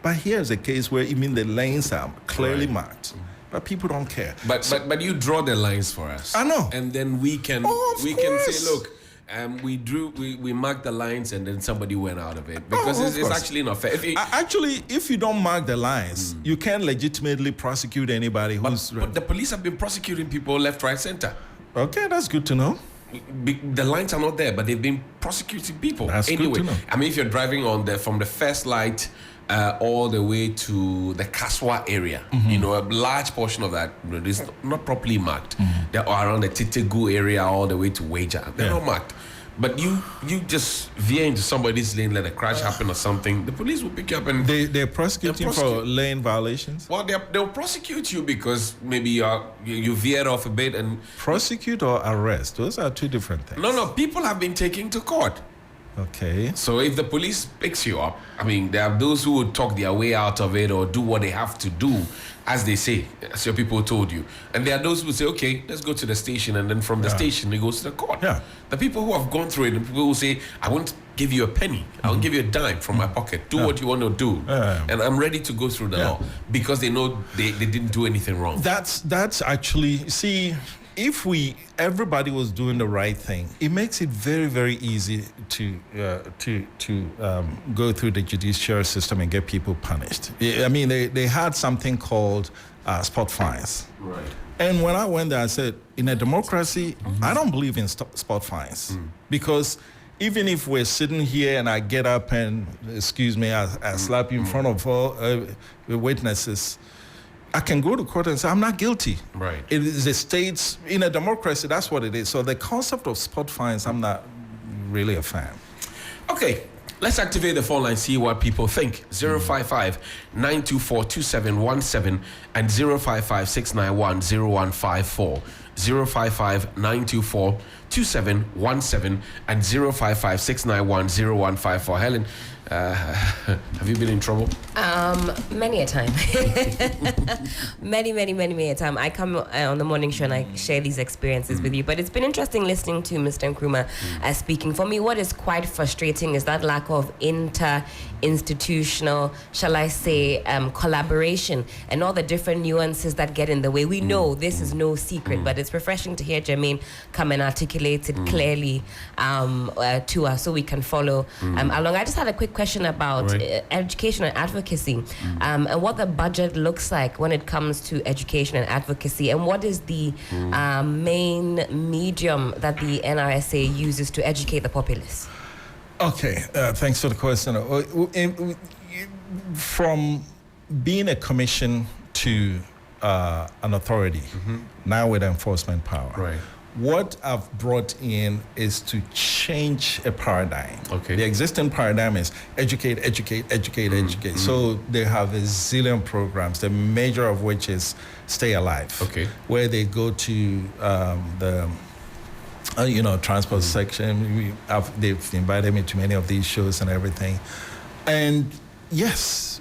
But here's a case where even the lanes are clearly marked. But people don't care. But you draw the lines for us. I know. And then we can say, look, we marked the lines and then somebody went out of it. Because it's actually not fair. If you don't mark the lines, you can't legitimately prosecute anybody who's... But the police have been prosecuting people left, right, center. Okay, that's good to know. The lines are not there, but they've been prosecuting people. That's good to know. I mean, if you're driving from the first light all the way to the Kaswa area, a large portion of that is not properly marked. They're around the Titegu area all the way to Weja. They're not marked. But you just veer into somebody's lane, let a crash happen or something, the police will pick you up and... They're prosecuting for lane violations? Well, they'll prosecute you because maybe you veered off a bit and... Prosecute or arrest? Those are 2 different things. No, people have been taken to court. Okay. So if the police picks you up, I mean, there are those who would talk their way out of it or do what they have to do, as they say, as your people told you. And there are those who say, okay, let's go to the station, and then from the station, it goes to the court. Yeah. The people who have gone through it, the people who say, I won't give you a penny, I'll give you a dime from my pocket, do what you want to do. And I'm ready to go through the law because they know they didn't do anything wrong. That's actually, see, if everybody was doing the right thing, it makes it very, very easy to go through the judicial system and get people punished. I mean, they had something called spot fines. Right. And when I went there, I said, in a democracy, I don't believe in spot fines because even if we're sitting here and I get up and, excuse me, I slap you in front of all witnesses, I can go to court and say, I'm not guilty. Right. It is the states, in a democracy, that's what it is. So the concept of spot fines, I'm not really a fan. Okay, let's activate the phone line, see what people think. 055-924-2717 and 055-691-0154. 055-924-2717 and 055-691-0154. Helen, have you been in trouble? Many a time. many a time. I come on the morning show and I share these experiences with you. But it's been interesting listening to Mr. Nkrumah speaking. For me, what is quite frustrating is that lack of inter-institutional, shall I say, collaboration and all the different nuances that get in the way. We know this is no secret, but it's refreshing to hear Jermaine come and articulate it clearly to us so we can follow along. I just had a quick question about education and advocacy and what the budget looks like when it comes to education and advocacy, and what is the main medium that the NRSA uses to educate the populace. Okay, thanks for the question. From being a commission to an authority, now with enforcement power. Right. What I've brought in is to change a paradigm. Okay. The existing paradigm is educate, educate, educate, educate. So they have a zillion programs, the major of which is Stay Alive. Okay. Where they go to the transport section. They've invited me to many of these shows and everything. And yes,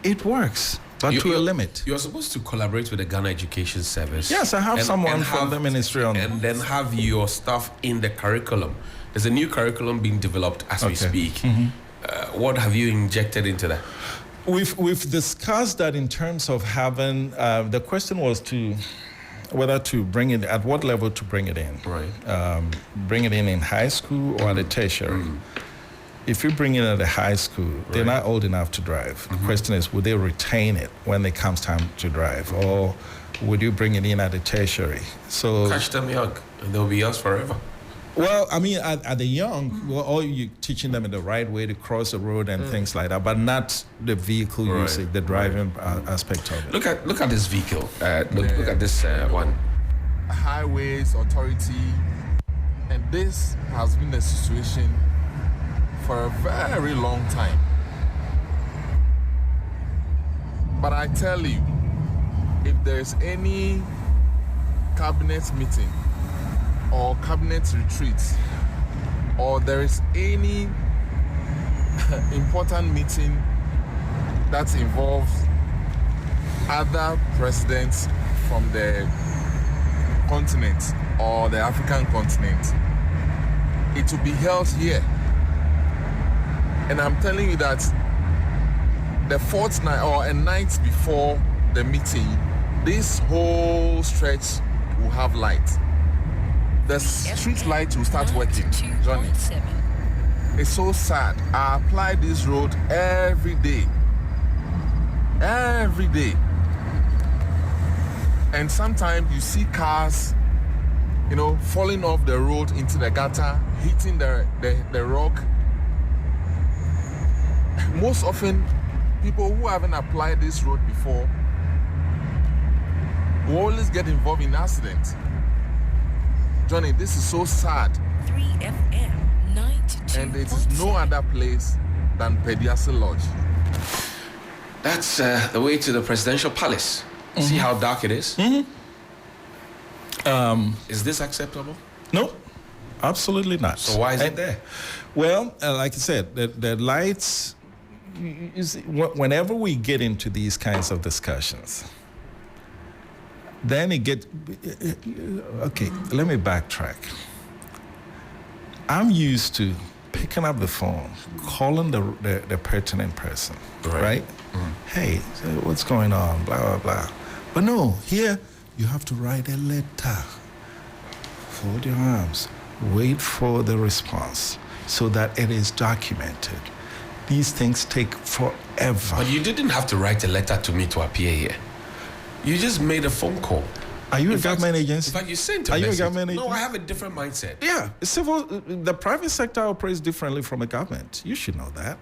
it works. But to a limit. You're supposed to collaborate with the Ghana Education Service. Yes, I have someone from the ministry on. And then have your stuff in the curriculum. There's a new curriculum being developed as we speak. What have you injected into that? We've discussed that in terms of having, the question was whether to bring it, at what level to bring it in. Right. Bring it in high school or at a tertiary. If you bring it at a high school, they're not old enough to drive. The question is, would they retain it when it comes time to drive? Or would you bring it in at a tertiary? So catch them young, and they'll be yours forever. Well, I mean, at the young, all you teaching them in the right way to cross the road and things like that, but not the vehicle usage, the driving aspect of it. Look at this vehicle. Look at this one. Highways Authority, and this has been a situation for a very long time. But I tell you, if there's any cabinet meeting or cabinet retreat, or there is any important meeting that involves other presidents from the continent or the African continent, it will be held here. And I'm telling you that the fortnight or a night before the meeting, this whole stretch will have light. The street light will start working, Johnny. It's so sad. I apply this road every day. Every day. And sometimes you see cars, falling off the road into the gutter, hitting the rock. Most often, people who haven't applied this road before will always get involved in accidents. Johnny, this is so sad. 3FM 92. And it is no other place than Pediasi Lodge. That's the way to the presidential palace. See how dark it is? Is this acceptable? No, absolutely not. So why is it there? Well, like I said, the lights, you see, whenever we get into these kinds of discussions, then it gets, okay, let me backtrack. I'm used to picking up the phone, calling the pertinent person, right? Hey, so what's going on, blah, blah, blah. But no, here you have to write a letter, fold your arms, wait for the response so that it is documented. These things take forever. But you didn't have to write a letter to me to appear here. You just made a phone call. Are you a government agency? In fact, you sent a message. Are you a government agency? No, I have a different mindset. Yeah, the private sector operates differently from the government. You should know that.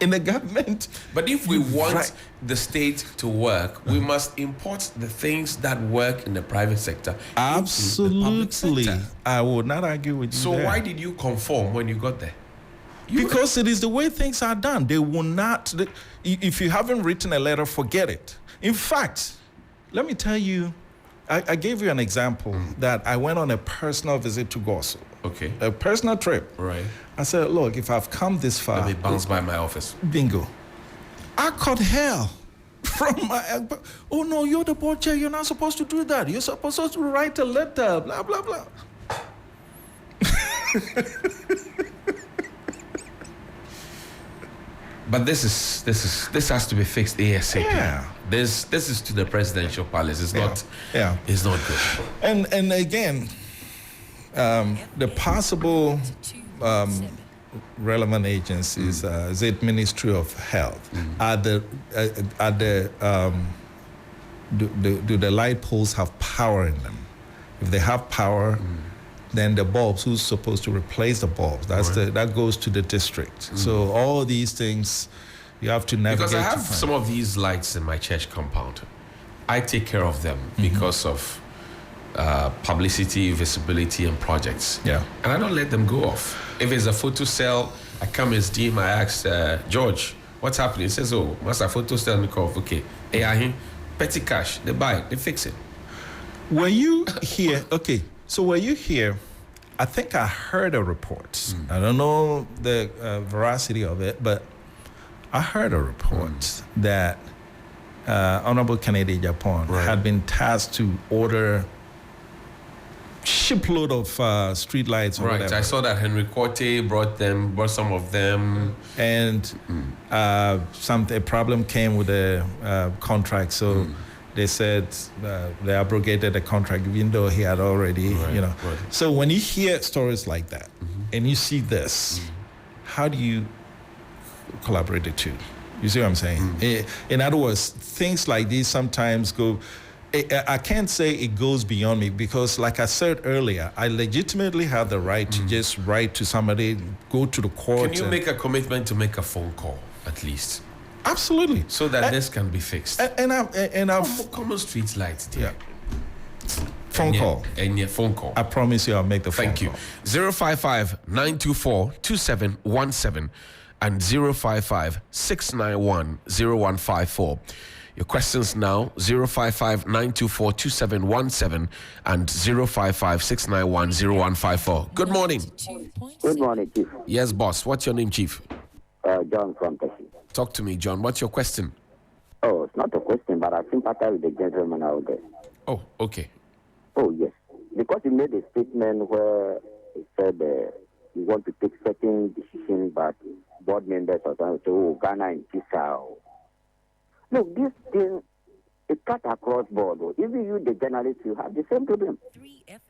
In the government. But if we want the state to work, we must import the things that work in the private sector. Absolutely. Into the public sector. I would not argue with you. So there. why did you conform when you got there? Because it is the way things are done. They will not, if you haven't written a letter, forget it. In fact, let me tell you, I gave you an example that I went on a personal visit to Goso. Okay. A personal trip. Right. I said, look, if I've come this far. Let me bounce by my office. Bingo. I caught hell from my, oh no, you're the board chair, you're not supposed to do that. You're supposed to write a letter, blah, blah, blah. But this has to be fixed ASAP. Yeah. This is to the presidential palace. It's not. Yeah. It's not good. And again, the possible relevant agencies, is it Ministry of Health? Do the light poles have power in them? If they have power, then the bulbs, who's supposed to replace the bulbs? That goes to the district. So all these things you have to navigate. Because I have some of these lights in my church compound. I take care of them because of publicity, visibility, and projects. Yeah. And I don't let them go off. If it's a photo cell, I come as DM, I ask George, what's happening? He says, oh, master photo cell, me call. Okay. Hey, petty cash, they buy it, they fix it. Were you here? Okay, so were you here? I think I heard a report. I don't know the veracity of it, but I heard a report that Honorable Kennedy Japan had been tasked to order shipload of street lights or whatever. I saw that Henry Corte brought some of them. And a problem came with the contract, so they said they abrogated the contract, even though he had already, So when you hear stories like that and you see this, how do you collaborate the two? You see what I'm saying? In other words, things like these sometimes go. I can't say it goes beyond me because, like I said earlier, I legitimately have the right to just write to somebody, go to the court. Can you make a commitment to make a phone call at least? Absolutely. So that this can be fixed. And I've common street lights. Dear. Phone call. And your phone call. I promise you, I'll make the phone call. Thank you. 055-924-2717 and 055-691-0154. Your questions now, 055-924-2717 and 055-691-0154. Good morning. Good morning, Chief. Yes, boss. What's your name, Chief? John from Texas. Talk to me, John. What's your question? Oh, it's not a question, but I sympathize with the gentleman out there. Oh, okay. Oh, yes. Because he made a statement where he said you want to take certain decisions, but board members are saying, oh, Ghana and Kisau. Look, this thing, it cut across board. Even you, the journalists, you have the same problem. 3FM.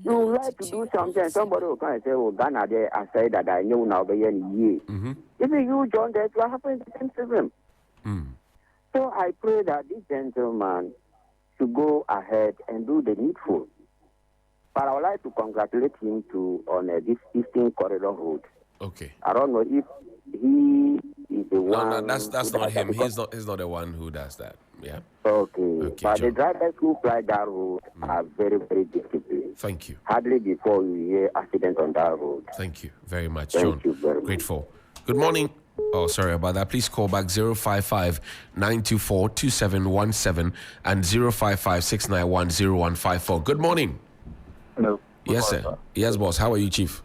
You like to do something, and somebody will come and say, oh, Ghana, there, I say that I know now, but year. Even you, John, that you are having the same problem. So I pray that this gentleman should go ahead and do the needful. But I would like to congratulate him on this Eastern Corridor Road. Okay. I don't know if he is the one. No, that's not him. He's not the one who does that. Yeah. Okay. But John. the drivers who fly that road are very, very disciplined. Thank you. Hardly before you hear accident on that road. Thank you very much, Thank John. you very much. Grateful. Good morning. Oh, sorry about that. Please call back 055-924-2717 and 055-691-0154. Good morning. Hello. Yes, sir. Yes, boss. How are you, Chief?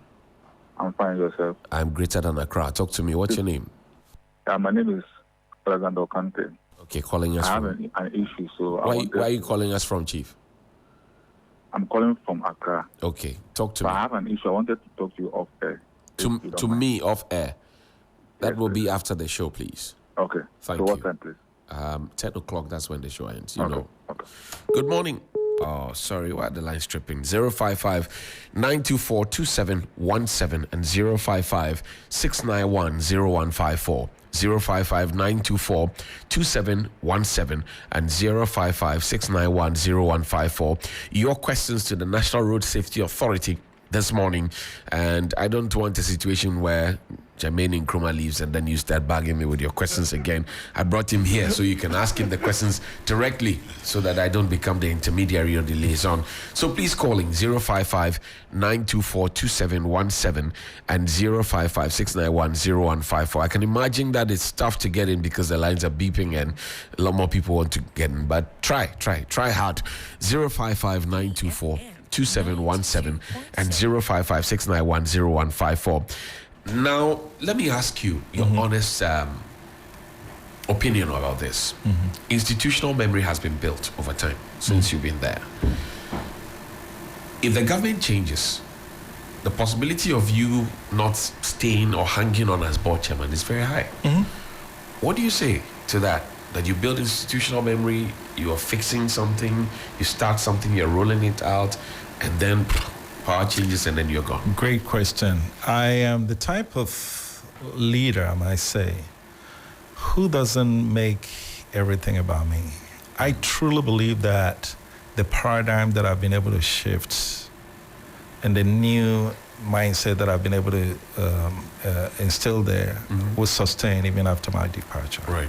I'm fine, yourself. I'm greater than Accra. Talk to me. What's your name? My name is Alexander Kante. Okay, calling us I have from... an issue, so Where are you calling us from, Chief? I'm calling from Accra. Okay, talk to But me. I have an issue. I wanted to talk to you off air. To me, off air. That will be after the show, please. Okay. Thank so you. what time, please? 10 o'clock, that's when the show ends. You Okay. know. Okay. Good morning. Oh, sorry, why are the lines tripping? 055-924-2717 and 055-691-0154. 055-924-2717 and 055-691-0154. Your questions to the National Road Safety Authority this morning, and I don't want a situation where Jermaine Nkrumah leaves and then you start bugging me with your questions again. I brought him here so you can ask him the questions directly so that I don't become the intermediary or the liaison. So please calling 055-924-2717 and 055-691-0154. I can imagine that it's tough to get in because the lines are beeping and a lot more people want to get in, but try hard. 055-924-2717 and 055-691-0154. Now, let me ask you your honest opinion about this. Institutional memory has been built over time since you've been there. If the government changes, the possibility of you not staying or hanging on as board chairman is very high. What do you say to that? That you build institutional memory, you are fixing something, you start something, you're rolling it out, and then power changes and then you're gone. Great question. I am the type of leader, I might say, who doesn't make everything about me. I truly believe that the paradigm that I've been able to shift and the new mindset that I've been able to instill there will sustain even after my departure. Right.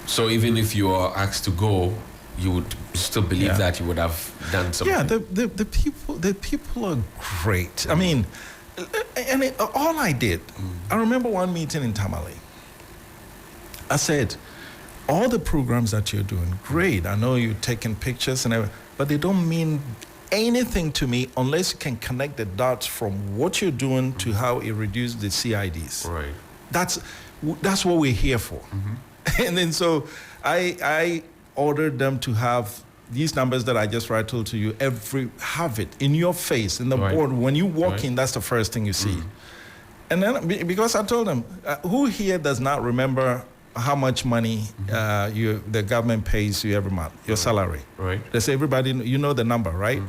So even if you are asked to go, you would still believe that you would have done something. Yeah, the people are great. I mean, and all I did, I remember one meeting in Tamale. I said, all the programs that you're doing, great. I know you're taking pictures and everything, but they don't mean anything to me unless you can connect the dots from what you're doing to how it reduced the CIDs. Right. That's what we're here for. And then so I ordered them to have these numbers that I just rattled to you, have it in your face, in the board. When you walk in, that's the first thing you see. And then, because I told them, who here does not remember how much money the government pays you every month, your salary? Right. They say, everybody, you know the number, right?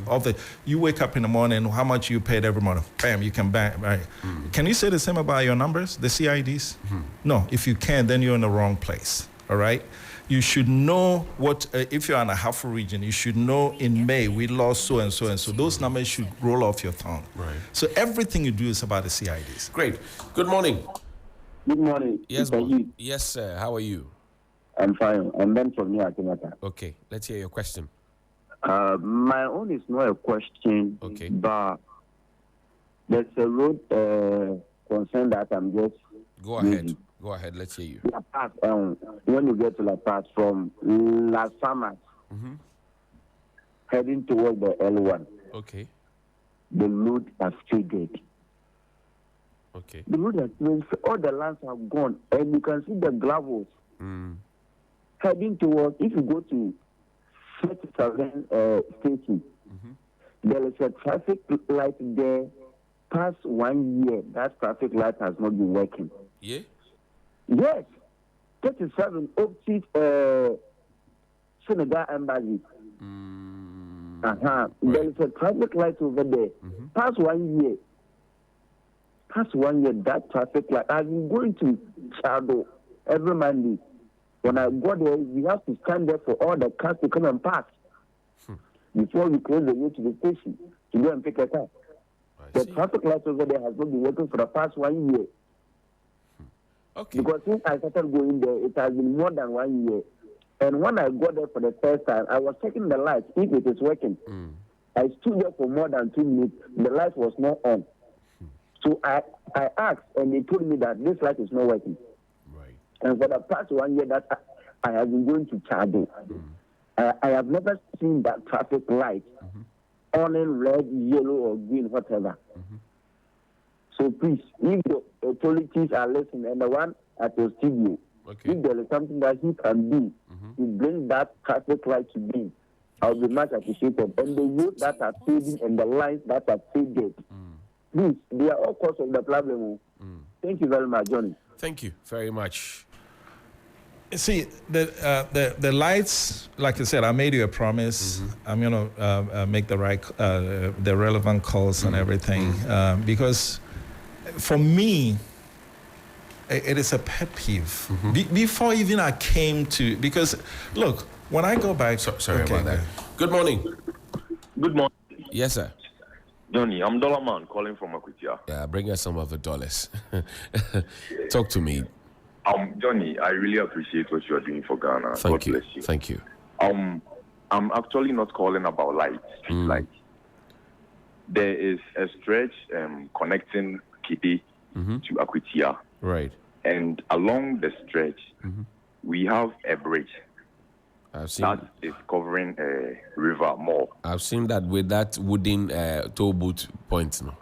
You wake up in the morning, how much you paid every month. Bam, you can bang, right? Can you say the same about your numbers, the CIDs? No, if you can, then you're in the wrong place, all right? You should know what, if you're in a half region, you should know in May we lost so and so and so. Those numbers should roll off your tongue. Right. So everything you do is about the CIDs. Great. Good morning. Good morning. Yes, Mr. yes, sir. How are you? I'm fine. I'm Ben from New Akinata. Okay. Let's hear your question. My own is not a question, but there's a road concern that I'm just. Go ahead. Go ahead. Let's hear you. La Paz, when you get to La Paz from Las Palmas, heading toward the L1, Okay. the road has faded. Okay. The road has faded. All the lands have gone, and you can see the gravels heading towards. If you go to 37 station, there is a traffic light there. Past 1 year, that traffic light has not been working. Yeah. Yes, 37 opposite Senegal embassy. There is a traffic light over there. Past 1 year, that traffic light. I've been going to Chado every Monday. When I go there, we have to stand there for all the cars to come and pass before we close the way to the station to go and pick a car. The traffic light over there has not been working for the past 1 year. Okay. Because since I started going there, it has been more than 1 year. And when I got there for the first time, I was checking the lights, if it is working. I stood there for more than 2 minutes. The light was not on. So I asked, and they told me that this light is not working. Right. And for the past 1 year that I have been going to Chado, I have never seen that traffic light on in red, yellow, or green, whatever. So please, if the authorities are listening, and the one at your studio, if there is something that he can do to bring that traffic light to be, I'll be much appreciated. And the roads that are fading and the lines that are faded, please, they are all cause of the problem. Thank you very much, Johnny. Thank you very much. See, the lights, like I said, I made you a promise. I'm going to make the relevant calls and everything. Because for me, it is a pet peeve. Before even I came to, because look, when I go back. Sorry about that. Good morning. Good morning. Yes, sir. Johnny, I'm Dollar Man calling from Akutia. Yeah, bring us some of the dollars. Talk to me. Johnny, I really appreciate what you are doing for Ghana. Thank God you. bless you. Thank you. I'm actually not calling about lights, street lights. There is a stretch connecting Kiti to Akutia. Right. And along the stretch, we have a bridge that is covering a river more. I've seen that with that wooden toll booth point now.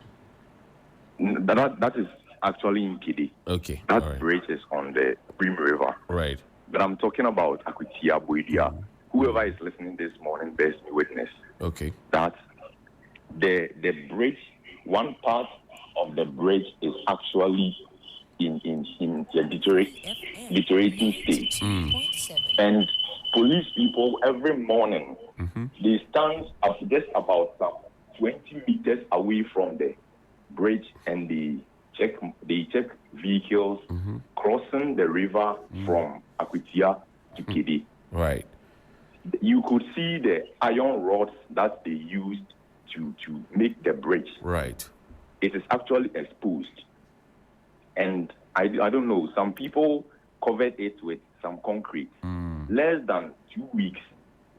That is actually in Kidi. Okay. That bridge is on the Brim River. Right. But I'm talking about Akutia, Buidia. Whoever is listening this morning bears me witness. Okay. That the bridge, one part of the bridge is actually in the deteriorating state. And police people every morning, they stand up just about some 20 meters away from the bridge and they check vehicles crossing the river from Akutia to Kidi. Right. You could see the iron rods that they used to make the bridge. Right. It is actually exposed. And I don't know, some people covered it with some concrete. less than 2 weeks,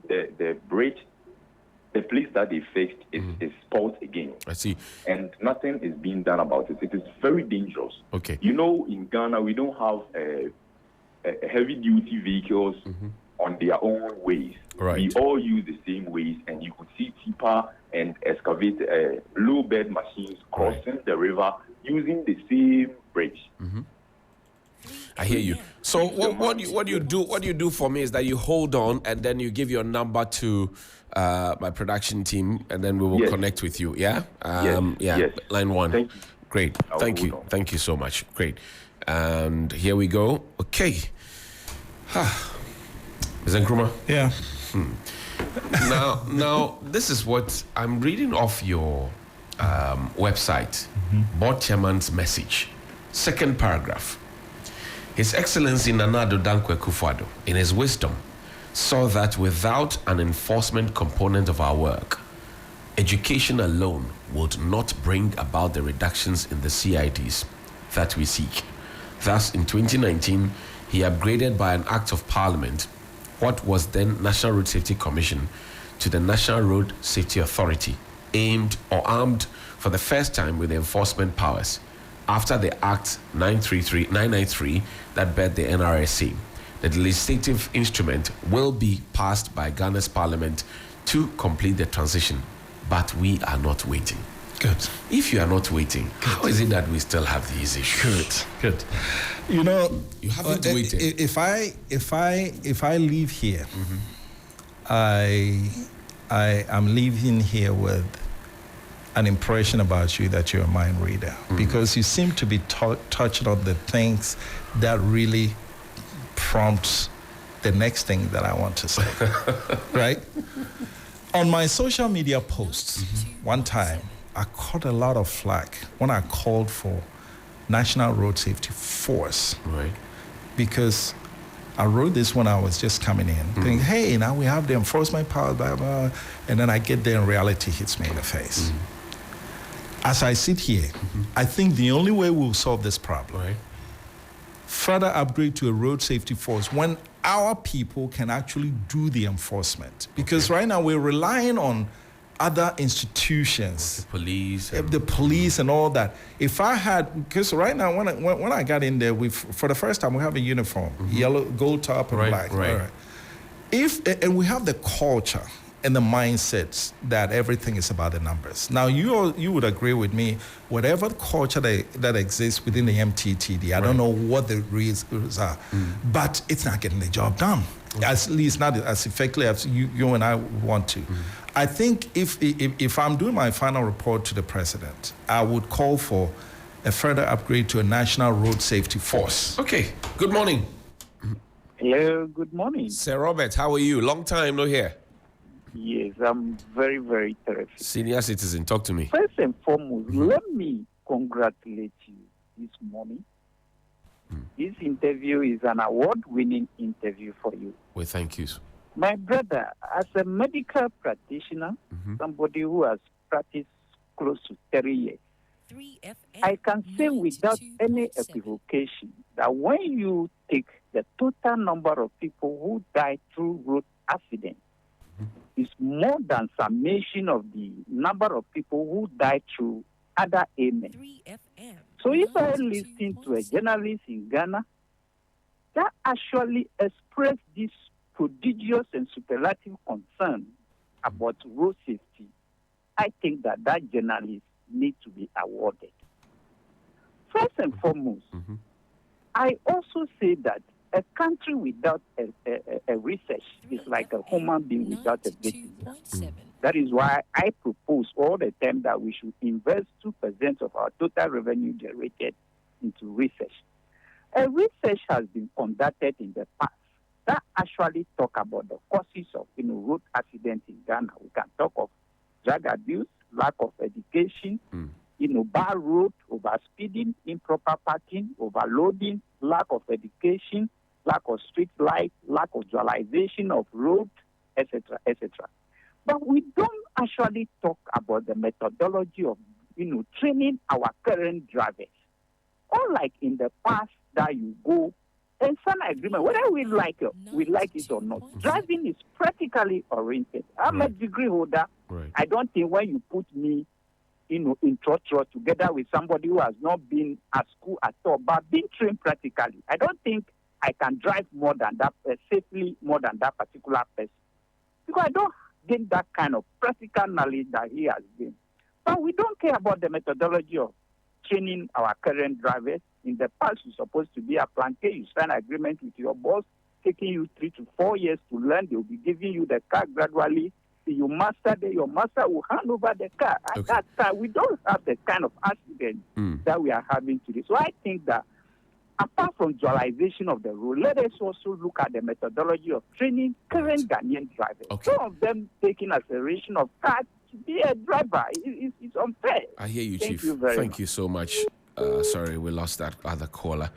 the bridge, the place that they fixed is spoiled again. I see. And nothing is being done about it. It is very dangerous. Okay. You know, in Ghana, we don't have heavy-duty vehicles on their own ways. Right. We all use the same ways, and you could see tipper and excavate low-bed machines crossing the river using the same bridge. I hear you. So what do you do for me is that you hold on and then you give your number to my production team and then we will connect with you. Yeah. Yes. Line 1. Thank you. Great. Thank you. Thank you so much. Great. And here we go. Okay. Is Nkrumah? Yeah. Now, this is what I'm reading off your website. Board chairman's message. Second paragraph. His Excellency Nana Addo Dankwa Akufo-Addo, in his wisdom, saw that without an enforcement component of our work, education alone would not bring about the reductions in the CIDs that we seek. Thus, in 2019, he upgraded by an act of parliament what was then National Road Safety Commission to the National Road Safety Authority, aimed or armed for the first time with enforcement powers after the Act 993 that birthed the NRSA. The legislative instrument will be passed by Ghana's parliament to complete the transition, but we are not waiting. Good. If you are not waiting, how is it that we still have these issues? Good. You know, You haven't waited. If I leave here, I am leaving here with an impression about you that you're a mind reader, because you seem to be touching on the things that really prompts the next thing that I want to say. Right? On my social media posts, one time, I caught a lot of flack when I called for National Road Safety Force. Right. Because I wrote this when I was just coming in, thinking, hey, now we have the enforcement power, blah, blah, and then I get there and reality hits me in the face. As I sit here, I think the only way we'll solve this problem, further upgrade to a road safety force when our people can actually do the enforcement. Because right now we're relying on other institutions, the police and all that. If I had, because right now when I got in there, for the first time we have a uniform, yellow, gold top and black. Right. And we have the culture and the mindsets that everything is about the numbers. Now you would agree with me, whatever culture that exists within the MTTD, I don't know what the reasons are, but it's not getting the job done. At least not as effectively as you and I want to. I think if I'm doing my final report to the president, I would call for a further upgrade to a National Road Safety Force. Okay. Good morning. Hello, good morning. Sir Robert, how are you? Long time no here. Yes, I'm very, very terrific. Senior citizen, talk to me. First and foremost, let me congratulate you this morning. This interview is an award-winning interview for you. Well, thank you. My brother, as a medical practitioner, somebody who has practiced close to 30 years, I can say without any equivocation that when you take the total number of people who died through road accidents, it's more than summation of the number of people who died through other ailments. So if I listen to a journalist in Ghana that actually expressed this prodigious and superlative concern about road safety, I think that journalist needs to be awarded. First and foremost, I also say that a country without a research is like a human being without a victim. That is why I propose all the time that we should invest 2% of our total revenue generated into research. A research has been conducted in the past that actually talk about the causes of road accidents in Ghana. We can talk of drug abuse, lack of education, bad road, overspeeding, improper parking, overloading, lack of education, lack of street light, lack of dualization of road, etc., etc. But we don't actually talk about the methodology of, training our current drivers. Unlike in the past that you go and sign an agreement, whether we like it or not. Driving is practically oriented. I'm a degree holder. Right. I don't think when you put me in trotro together with somebody who has not been at school at all, but been trained practically, I don't think I can drive more than that, safely more than that particular person. Because I don't gain that kind of practical knowledge that he has gained. But we don't care about the methodology of training our current drivers. In the past, you're supposed to be a planqué. You sign an agreement with your boss, taking you 3 to 4 years to learn. They will be giving you the car gradually. You master there, your master will hand over the car. At that time, we don't have the kind of accident that we are having today. So I think that apart from dualization of the rule, let us also look at the methodology of training current Ghanaian drivers. Some of them taking acceleration of cars to be a driver. It's unfair. I hear you, Thank Chief. you very Thank much. you so much. Sorry, we lost that other caller.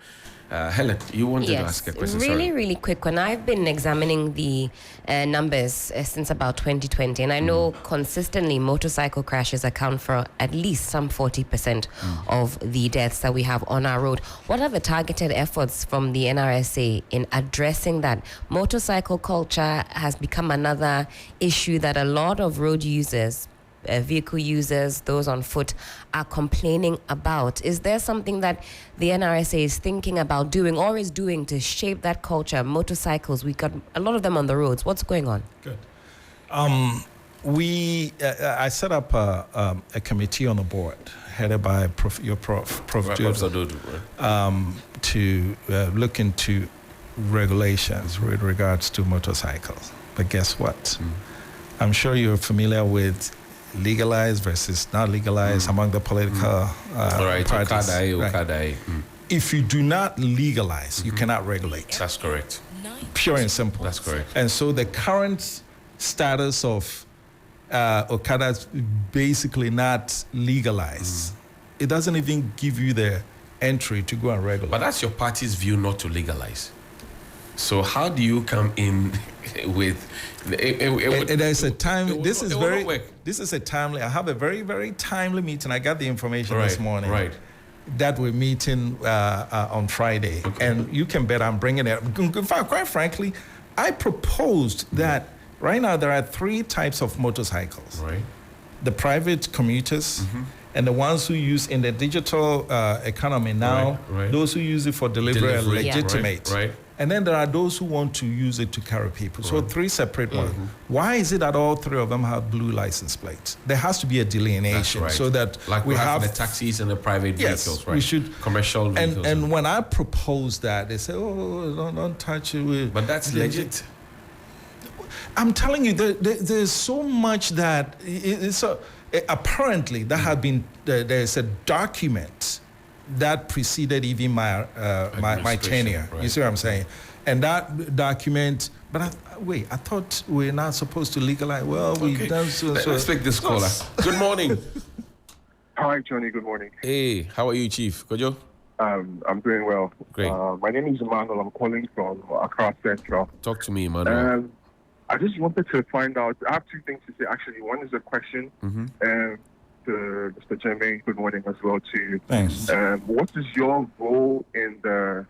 Helen, you wanted to ask a question. Really quick one. I've been examining the numbers since about 2020, and I know consistently motorcycle crashes account for at least some 40% of the deaths that we have on our road. What are the targeted efforts from the NRSA in addressing that? Motorcycle culture has become another issue that a lot of road users, vehicle users, those on foot, are complaining about. Is there something that the NRSA is thinking about doing or is doing to shape that culture? Motorcycles, we got a lot of them on the roads. What's going on? Good. I set up a committee on the board headed by Prof. Dodo, to look into regulations with regards to motorcycles. But guess what? I'm sure you're familiar with legalized versus not legalized among the political parties. Right. If you do not legalize, you cannot regulate. That's correct. Pure and simple. That's correct. And so the current status of Okada is basically not legalized. It doesn't even give you the entry to go and regulate. But that's your party's view not to legalize. So how do you come in with? There's a time. This is a timely. I have a very, very timely meeting. I got the information this morning. Right. That we're meeting on Friday, and you can bet I'm bringing it. In fact, quite frankly, I proposed that right now there are 3 types of motorcycles. Right. The private commuters. And the ones who use in the digital economy now, those who use it for delivery are legitimate. Right. And then there are those who want to use it to carry people. So 3 separate ones. Why is it that all 3 of them have blue license plates? There has to be a delineation so that we have the taxis and the private vehicles, right? We should commercial vehicles. And when I proposed that, they say, "Oh, don't touch it." But that's legit. I'm telling you, there's so much that it's apparently there have been there's a document that preceded even my tenure. Right. You see what I'm saying? And that document, but I thought we're not supposed to legalize. Well, we've done so. Let's take this caller. Good morning. Hi, Johnny. Good morning. Hey, how are you, Chief? Kojo? I'm doing well. Great. My name is Emmanuel. I'm calling from Accra Central. Talk to me, Emmanuel. I just wanted to find out. I have 2 things to say, actually. One is a question to Mr. Jermaine. Good morning as well to you. Thanks. What is your role in the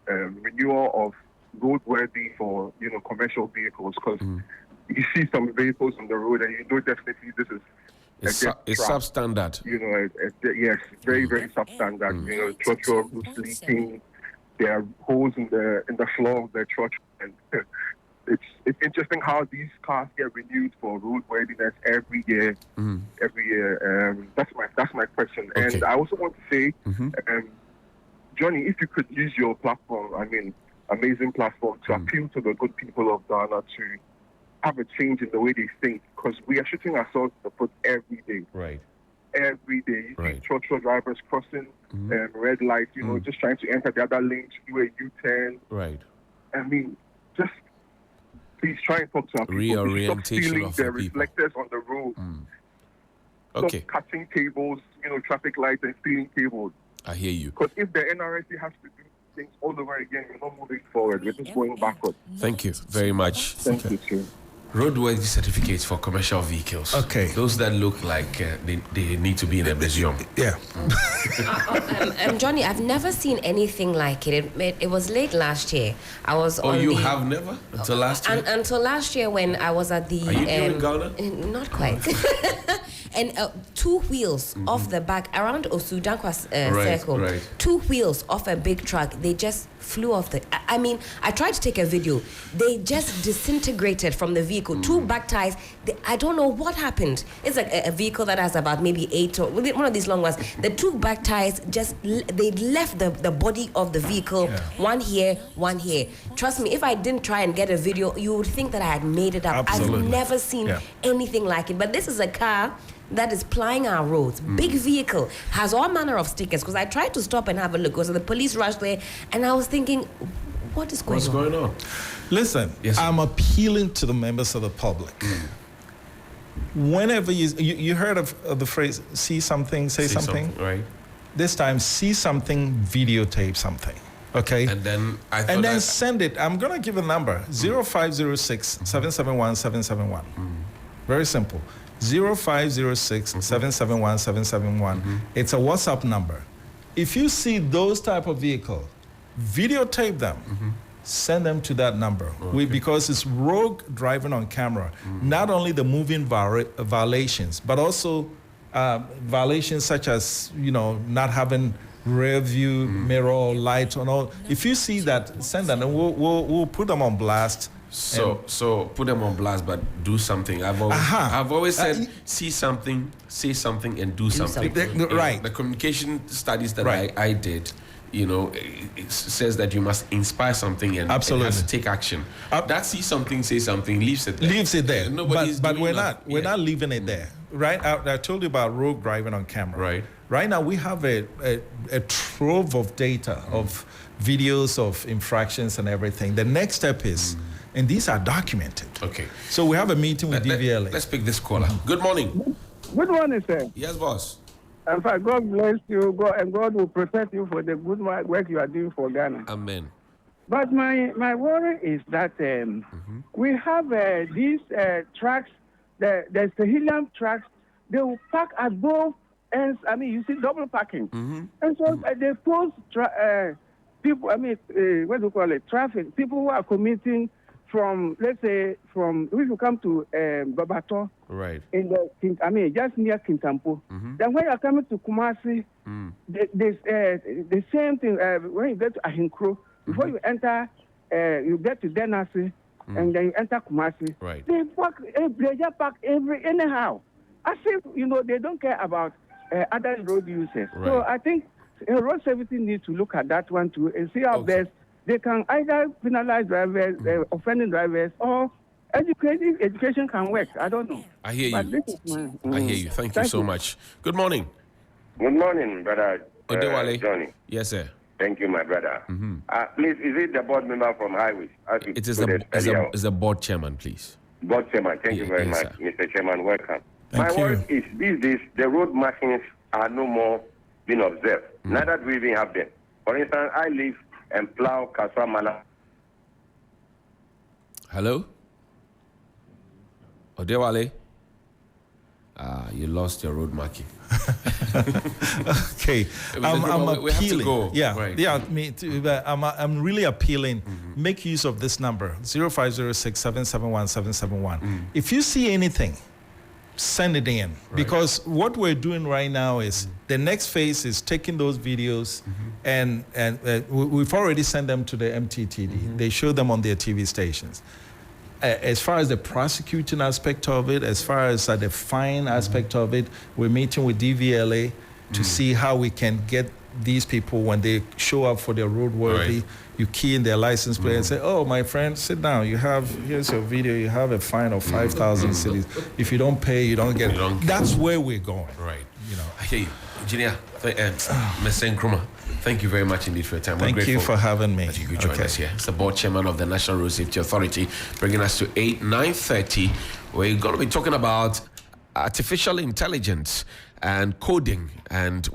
renewal of roadworthy for commercial vehicles? Because you see some vehicles on the road, and you know definitely this is it's substandard. Yes, very, very substandard. Trotro roofs leaking. There are holes in the floor of the trotro, and it's interesting how these cars get renewed for roadworthiness every year. That's my question. Okay. And I also want to say, Johnny, if you could use your platform, amazing platform, to appeal to the good people of Ghana to have a change in the way they think, because we are shooting ourselves in the foot every day. Right. Every day. You see trotro drivers crossing red lights, just trying to enter the other lane to do a U-turn. Right. Just please try and talk to our people. Reorientation of the reflectors on the road. Okay. Stop cutting cables, traffic lights and stealing cables. I hear you. Because if the NRSA has to do things all over again, we're not moving forward. We're just going backward. Thank you very much. Thank you, too. roadworthy certificates for commercial vehicles. Okay. Those that look like they need to be in a museum. Yeah. Johnny, I've never seen anything like it. It was late last year. I was on you the, have never? Until last year? Until last year when I was at the... Are you in Ghana? Not quite. And 2 wheels off the back around Osudankwa circle. Right. 2 wheels off a big truck. They just flew off the... I mean, I tried to take a video. They just disintegrated from the vehicle. 2 back tires. I don't know what happened. It's like a vehicle that has about maybe 8 or one of these long ones. The 2 back tires they left the body of the vehicle. Yeah. One here, one here. Trust me, if I didn't try and get a video, you would think that I had made it up. Absolutely. I've never seen anything like it. But this is a car that is plying our roads. Big vehicle, has all manner of stickers. Because I tried to stop and have a look. Because the police rushed there, and I was thinking, what's going on? Listen, yes, I'm appealing to the members of the public. Whenever you heard of the phrase, see something, say something? Right. This time, see something, videotape something. Okay? And then send it. I'm going to give a number, 0506 771 771. Very simple. 0506 771 771. It's a WhatsApp number. If you see those type of vehicle, videotape them. Send them to that number. Because it's rogue driving on camera. Not only the moving violations, but also violations such as, not having rear view mirror light and all. If you see that, send them, and we'll put them on blast. So put them on blast, but do something. I've always said, see something, say something, and do something. Right. The communication studies that I did, it says that you must inspire something and absolutely it has to take action. That see something, say something, leaves it there. But we're not leaving it there. Right? I told you about road driving on camera. Right now we have a trove of data of videos of infractions and everything. The next step is, and these are documented. Okay. So we have a meeting with DVLA. Let's pick this caller. Good morning. Good morning, sir. Yes, boss. In fact, God bless you, and God will protect you for the good work you are doing for Ghana. Amen. But my worry is that we have these trucks, the helium trucks, they will park at both ends. I mean, you see double parking. And so they pose people, what do you call it, traffic, people who are committing from, let's say, if you come to Babato, right, just near Kintampo. Then when you are coming to Kumasi, the same thing. When you get to Ahinkro, before you enter, you get to Denasi, and then you enter Kumasi. Right. They just park anyhow. As if they don't care about other road users. Right. So I think road safety needs to look at that one too and see how best they can either penalize drivers, offending drivers, or education can work. I don't know. I hear you. I hear you. Thank you so much. Good morning. Good morning, brother Johnny. Yes, sir. Thank you, my brother. Please, is it the board member from Highways? It is the board chairman, please. Board chairman. Thank you very much, sir. Mr. Chairman. Welcome. Thank my you. word is these days, the road markings are no more being observed. Neither do we even have them. For instance, I live and plow Kaswa Mana. Hello? Odewale? You lost your road marking. Okay. I'm appealing. We have to go. Yeah, right. yeah. Me too. I'm really appealing. Make use of this number, 0506 771 771. If you see anything, send it in. Right. Because what we're doing right now is the next phase is taking those videos and we've already sent them to the MTTD. They show them on their TV stations. As far as the prosecuting aspect of it, as far as the fine aspect of it, we're meeting with DVLA to see how we can get these people, when they show up for their roadworthy, you key in their license plate and say, oh, my friend, sit down. Here's your video. You have a fine of 5,000 cities. If you don't pay, you don't get it. That's where we're going. Right. I hear you. Engineer, Mr. Nkrumah, thank you very much indeed for your time. Thank you for having me. That you could join us here. It's the board chairman of the National Road Safety Authority, bringing us to 9:30. We're going to be talking about artificial intelligence and coding and